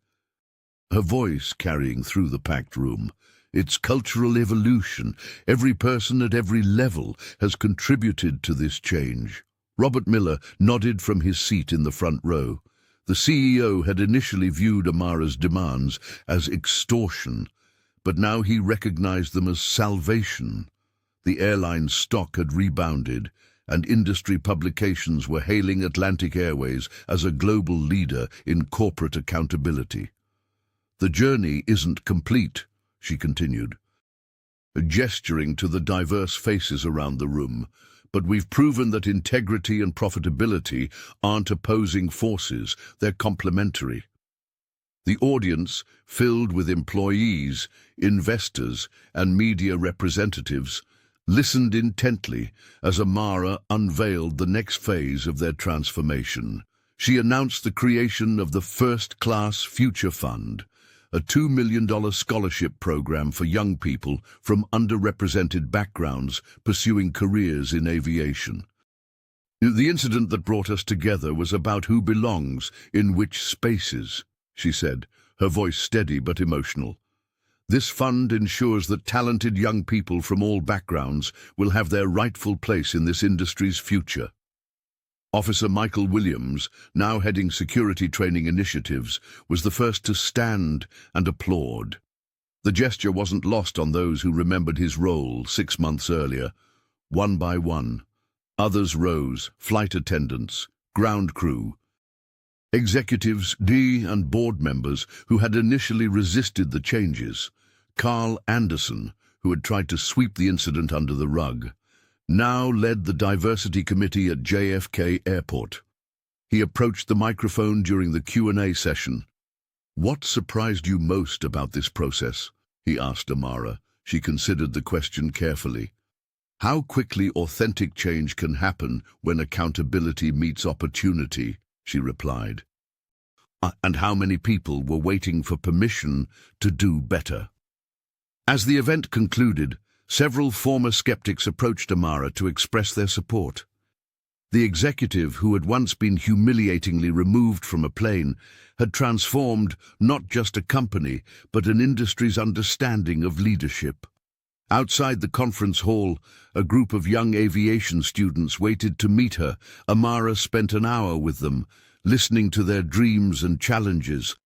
her voice carrying through the packed room. "It's cultural evolution. Every person at every level has contributed to this change." Robert Miller nodded from his seat in the front row. The CEO had initially viewed Amara's demands as extortion, but now he recognized them as salvation. The airline stock had rebounded, and industry publications were hailing Atlantic Airways as a global leader in corporate accountability. "The journey isn't complete," she continued, gesturing to the diverse faces around the room, "but we've proven that integrity and profitability aren't opposing forces, they're complementary." The audience, filled with employees, investors, and media representatives, listened intently as Amara unveiled the next phase of their transformation. She announced the creation of the First Class Future Fund, a $2 million scholarship program for young people from underrepresented backgrounds pursuing careers in aviation. "The incident that brought us together was about who belongs in which spaces," she said, her voice steady but emotional. "This fund ensures that talented young people from all backgrounds will have their rightful place in this industry's future." Officer Michael Williams, now heading security training initiatives, was the first to stand and applaud. The gesture wasn't lost on those who remembered his role 6 months earlier. One by one, others rose: flight attendants, ground crew, executives, and board members who had initially resisted the changes. Carl Anderson, who had tried to sweep the incident under the rug, now led the diversity committee at JFK Airport. He approached the microphone during the Q&A session. "What surprised you most about this process?" he asked Amara. She considered the question carefully. "How quickly authentic change can happen when accountability meets opportunity," she replied. "And how many people were waiting for permission to do better?" As the event concluded, several former skeptics approached Amara to express their support. The executive, who had once been humiliatingly removed from a plane, had transformed not just a company, but an industry's understanding of leadership. Outside the conference hall, a group of young aviation students waited to meet her. Amara spent an hour with them, listening to their dreams and challenges,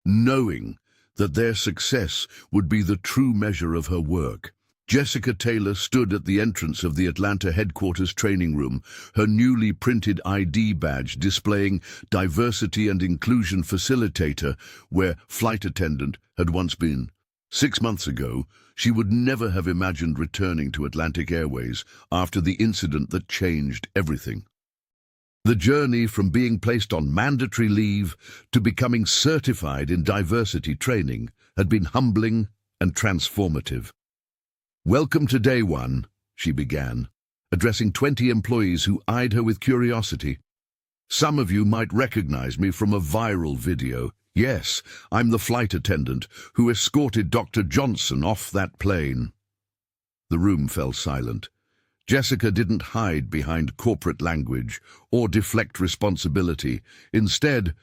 knowing that their success would be the true measure of her work. Jessica Taylor stood at the entrance of the Atlanta headquarters training room, her newly printed ID badge displaying Diversity and Inclusion Facilitator, where flight attendant had once been. 6 months ago, she would never have imagined returning to Atlantic Airways after the incident that changed everything. The journey from being placed on mandatory leave to becoming certified in diversity training had been humbling and transformative. "Welcome to day one," she began, addressing 20 employees who eyed her with curiosity. "Some of you might recognize me from a viral video. Yes, I'm the flight attendant who escorted Dr. Johnson off that plane." The room fell silent. Jessica didn't hide behind corporate language or deflect responsibility. Instead,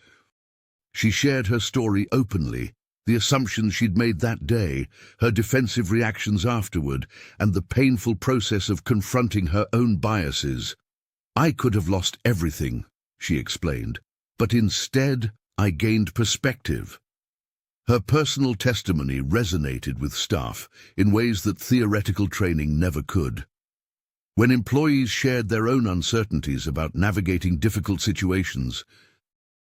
she shared her story openly, the assumptions she'd made that day, her defensive reactions afterward, and the painful process of confronting her own biases. "I could have lost everything," she explained, but instead I gained perspective. Her personal testimony resonated with staff in ways that theoretical training never could. When employees shared their own uncertainties about navigating difficult situations,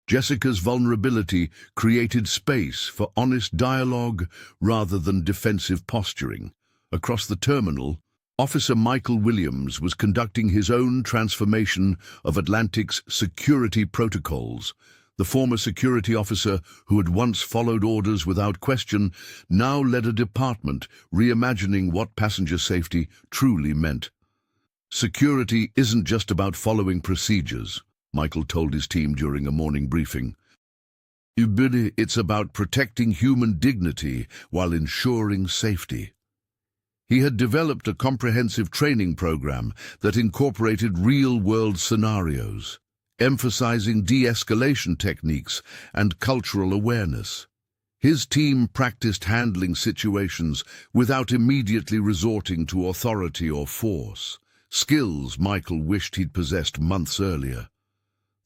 Jessica's vulnerability created space for honest dialogue rather than defensive posturing. Across the terminal, Officer Michael Williams was conducting his own transformation of Atlantic's security protocols. The former security officer, who had once followed orders without question, now led a department reimagining what passenger safety truly meant. Security isn't just about following procedures, Michael told his team during a morning briefing. It's about protecting human dignity while ensuring safety. He had developed a comprehensive training program that incorporated real-world scenarios, emphasizing de-escalation techniques and cultural awareness. His team practiced handling situations without immediately resorting to authority or force, skills Michael wished he'd possessed months earlier.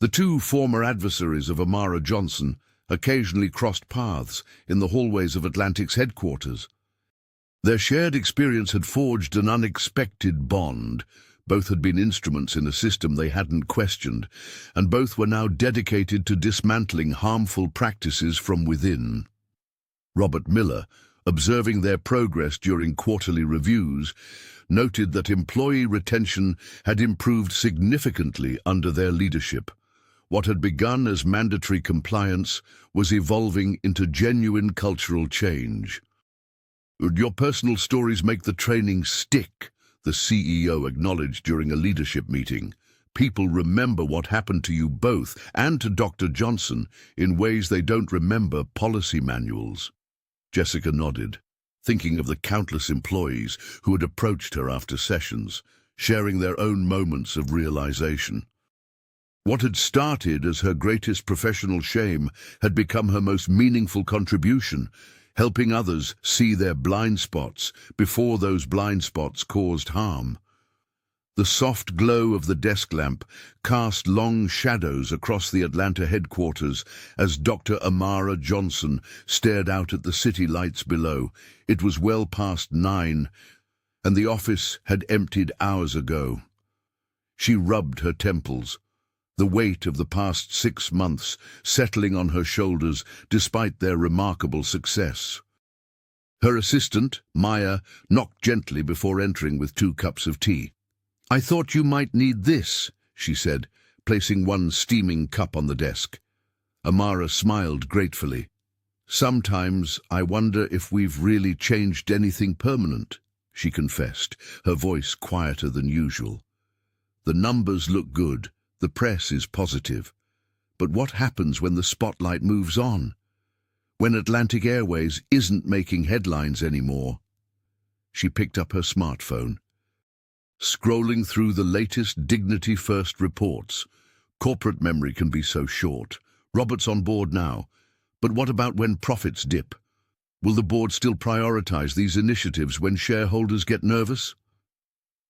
The two former adversaries of Amara Johnson occasionally crossed paths in the hallways of Atlantic's headquarters. Their shared experience had forged an unexpected bond. Both had been instruments in a system they hadn't questioned, and both were now dedicated to dismantling harmful practices from within. Robert Miller, observing their progress during quarterly reviews, noted that employee retention had improved significantly under their leadership. What had begun as mandatory compliance was evolving into genuine cultural change. "Your personal stories make the training stick," the CEO acknowledged during a leadership meeting. "People remember what happened to you both and to Dr. Johnson in ways they don't remember policy manuals." Jessica nodded, thinking of the countless employees who had approached her after sessions, sharing their own moments of realization. What had started as her greatest professional shame had become her most meaningful contribution, helping others see their blind spots before those blind spots caused harm. The soft glow of the desk lamp cast long shadows across the Atlanta headquarters as Dr. Amara Johnson stared out at the city lights below. It was well past 9, and the office had emptied hours ago. She rubbed her temples, the weight of the past 6 months settling on her shoulders despite their remarkable success. Her assistant, Maya, knocked gently before entering with 2 cups of tea. "I thought you might need this," she said, placing one steaming cup on the desk. Amara smiled gratefully. "Sometimes I wonder if we've really changed anything permanent," she confessed, her voice quieter than usual. "The numbers look good. The press is positive. But what happens when the spotlight moves on? When Atlantic Airways isn't making headlines anymore?" She picked up her smartphone. Scrolling through the latest Dignity First reports. Corporate memory can be so short. Robert's on board now. But what about when profits dip? Will the board still prioritize these initiatives when shareholders get nervous?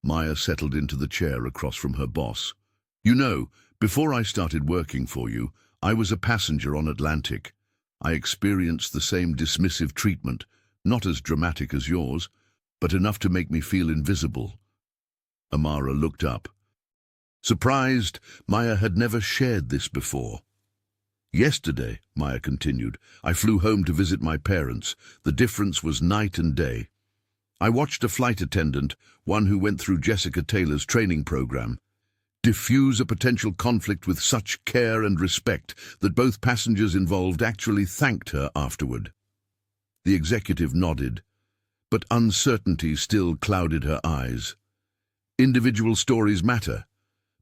Maya settled into the chair across from her boss. "You know, before I started working for you, I was a passenger on Atlantic. I experienced the same dismissive treatment, not as dramatic as yours, but enough to make me feel invisible." Amara looked up. Surprised, Maya had never shared this before. "Yesterday," Maya continued, "I flew home to visit my parents. The difference was night and day. I watched a flight attendant, one who went through Jessica Taylor's training program, diffuse a potential conflict with such care and respect that both passengers involved actually thanked her afterward." The executive nodded, but uncertainty still clouded her eyes. Individual stories matter,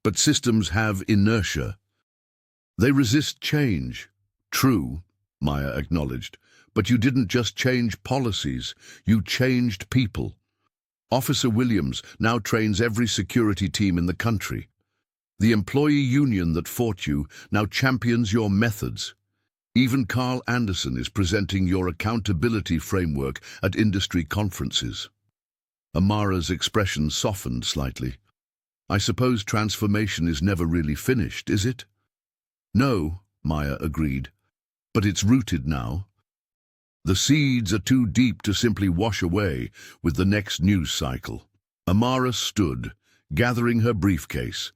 but systems have inertia. They resist change. "True," Maya acknowledged, "but you didn't just change policies, you changed people. Officer Williams now trains every security team in the country. The employee union that fought you now champions your methods. Even Carl Anderson is presenting your accountability framework at industry conferences." Amara's expression softened slightly. "I suppose transformation is never really finished, is it?" No, Maya agreed. But it's rooted now. The seeds are too deep to simply wash away with the next news cycle. Amara stood, gathering her briefcase.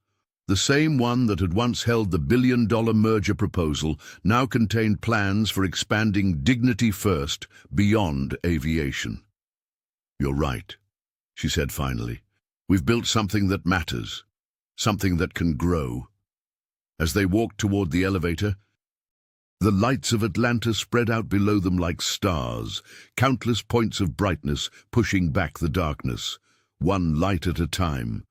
The same one that had once held the billion-dollar merger proposal now contained plans for expanding Dignity First beyond aviation. "You're right," she said finally. "We've built something that matters, something that can grow." As they walked toward the elevator, the lights of Atlanta spread out below them like stars, countless points of brightness pushing back the darkness, one light at a time.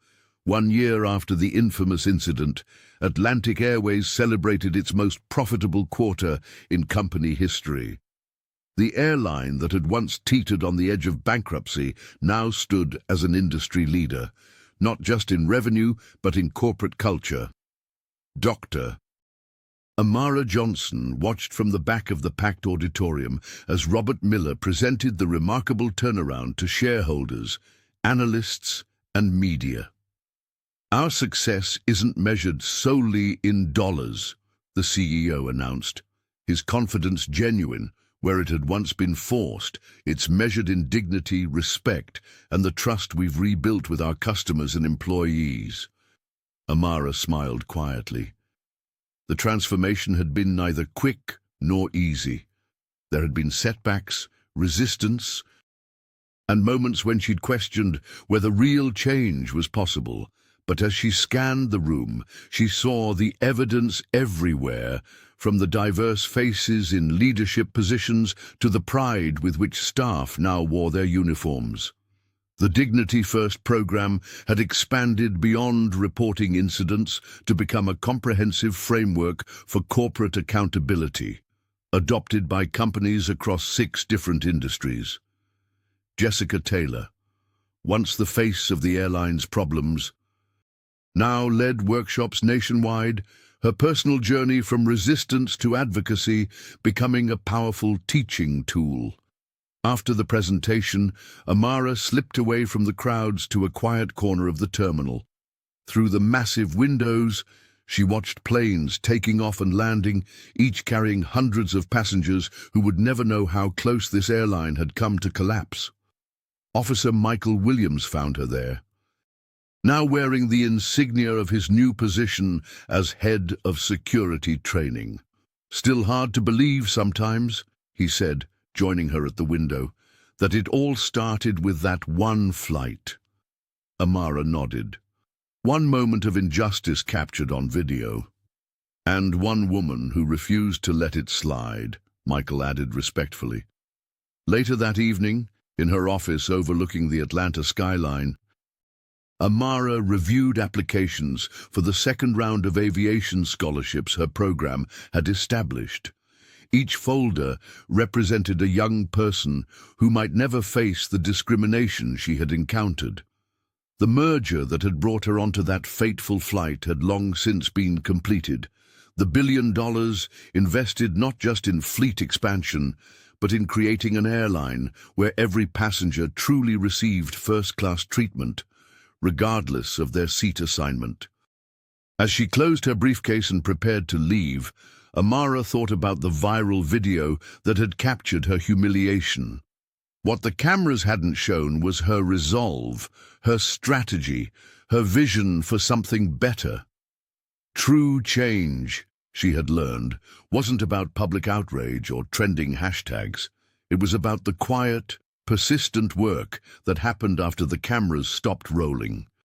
1 year after the infamous incident, Atlantic Airways celebrated its most profitable quarter in company history. The airline that had once teetered on the edge of bankruptcy now stood as an industry leader, not just in revenue, but in corporate culture. Dr. Amara Johnson watched from the back of the packed auditorium as Robert Miller presented the remarkable turnaround to shareholders, analysts, and media. "Our success isn't measured solely in dollars," the CEO announced, his confidence genuine where it had once been forced. "It's measured in dignity, respect, and the trust we've rebuilt with our customers and employees." Amara smiled quietly. The transformation had been neither quick nor easy. There had been setbacks, resistance, and moments when she'd questioned whether real change was possible. But as she scanned the room, she saw the evidence everywhere, from the diverse faces in leadership positions to the pride with which staff now wore their uniforms. The Dignity First program had expanded beyond reporting incidents to become a comprehensive framework for corporate accountability, adopted by companies across 6 different industries. Jessica Taylor, once the face of the airline's problems, now led workshops nationwide, her personal journey from resistance to advocacy becoming a powerful teaching tool. After the presentation, Amara slipped away from the crowds to a quiet corner of the terminal. Through the massive windows, she watched planes taking off and landing, each carrying hundreds of passengers who would never know how close this airline had come to collapse. Officer Michael Williams found her there, now wearing the insignia of his new position as head of security training. "Still hard to believe sometimes," he said, joining her at the window, "that it all started with that one flight." Amara nodded. "One moment of injustice captured on video. And one woman who refused to let it slide," Michael added respectfully. Later that evening, in her office overlooking the Atlanta skyline, Amara reviewed applications for the second round of aviation scholarships her program had established. Each folder represented a young person who might never face the discrimination she had encountered. The merger that had brought her onto that fateful flight had long since been completed. The $1 billion invested not just in fleet expansion, but in creating an airline where every passenger truly received first-class treatment, regardless of their seat assignment. As she closed her briefcase and prepared to leave, Amara thought about the viral video that had captured her humiliation. What the cameras hadn't shown was her resolve, her strategy, her vision for something better. True change, she had learned, wasn't about public outrage or trending hashtags. It was about the quiet, persistent work that happened after the cameras stopped rolling.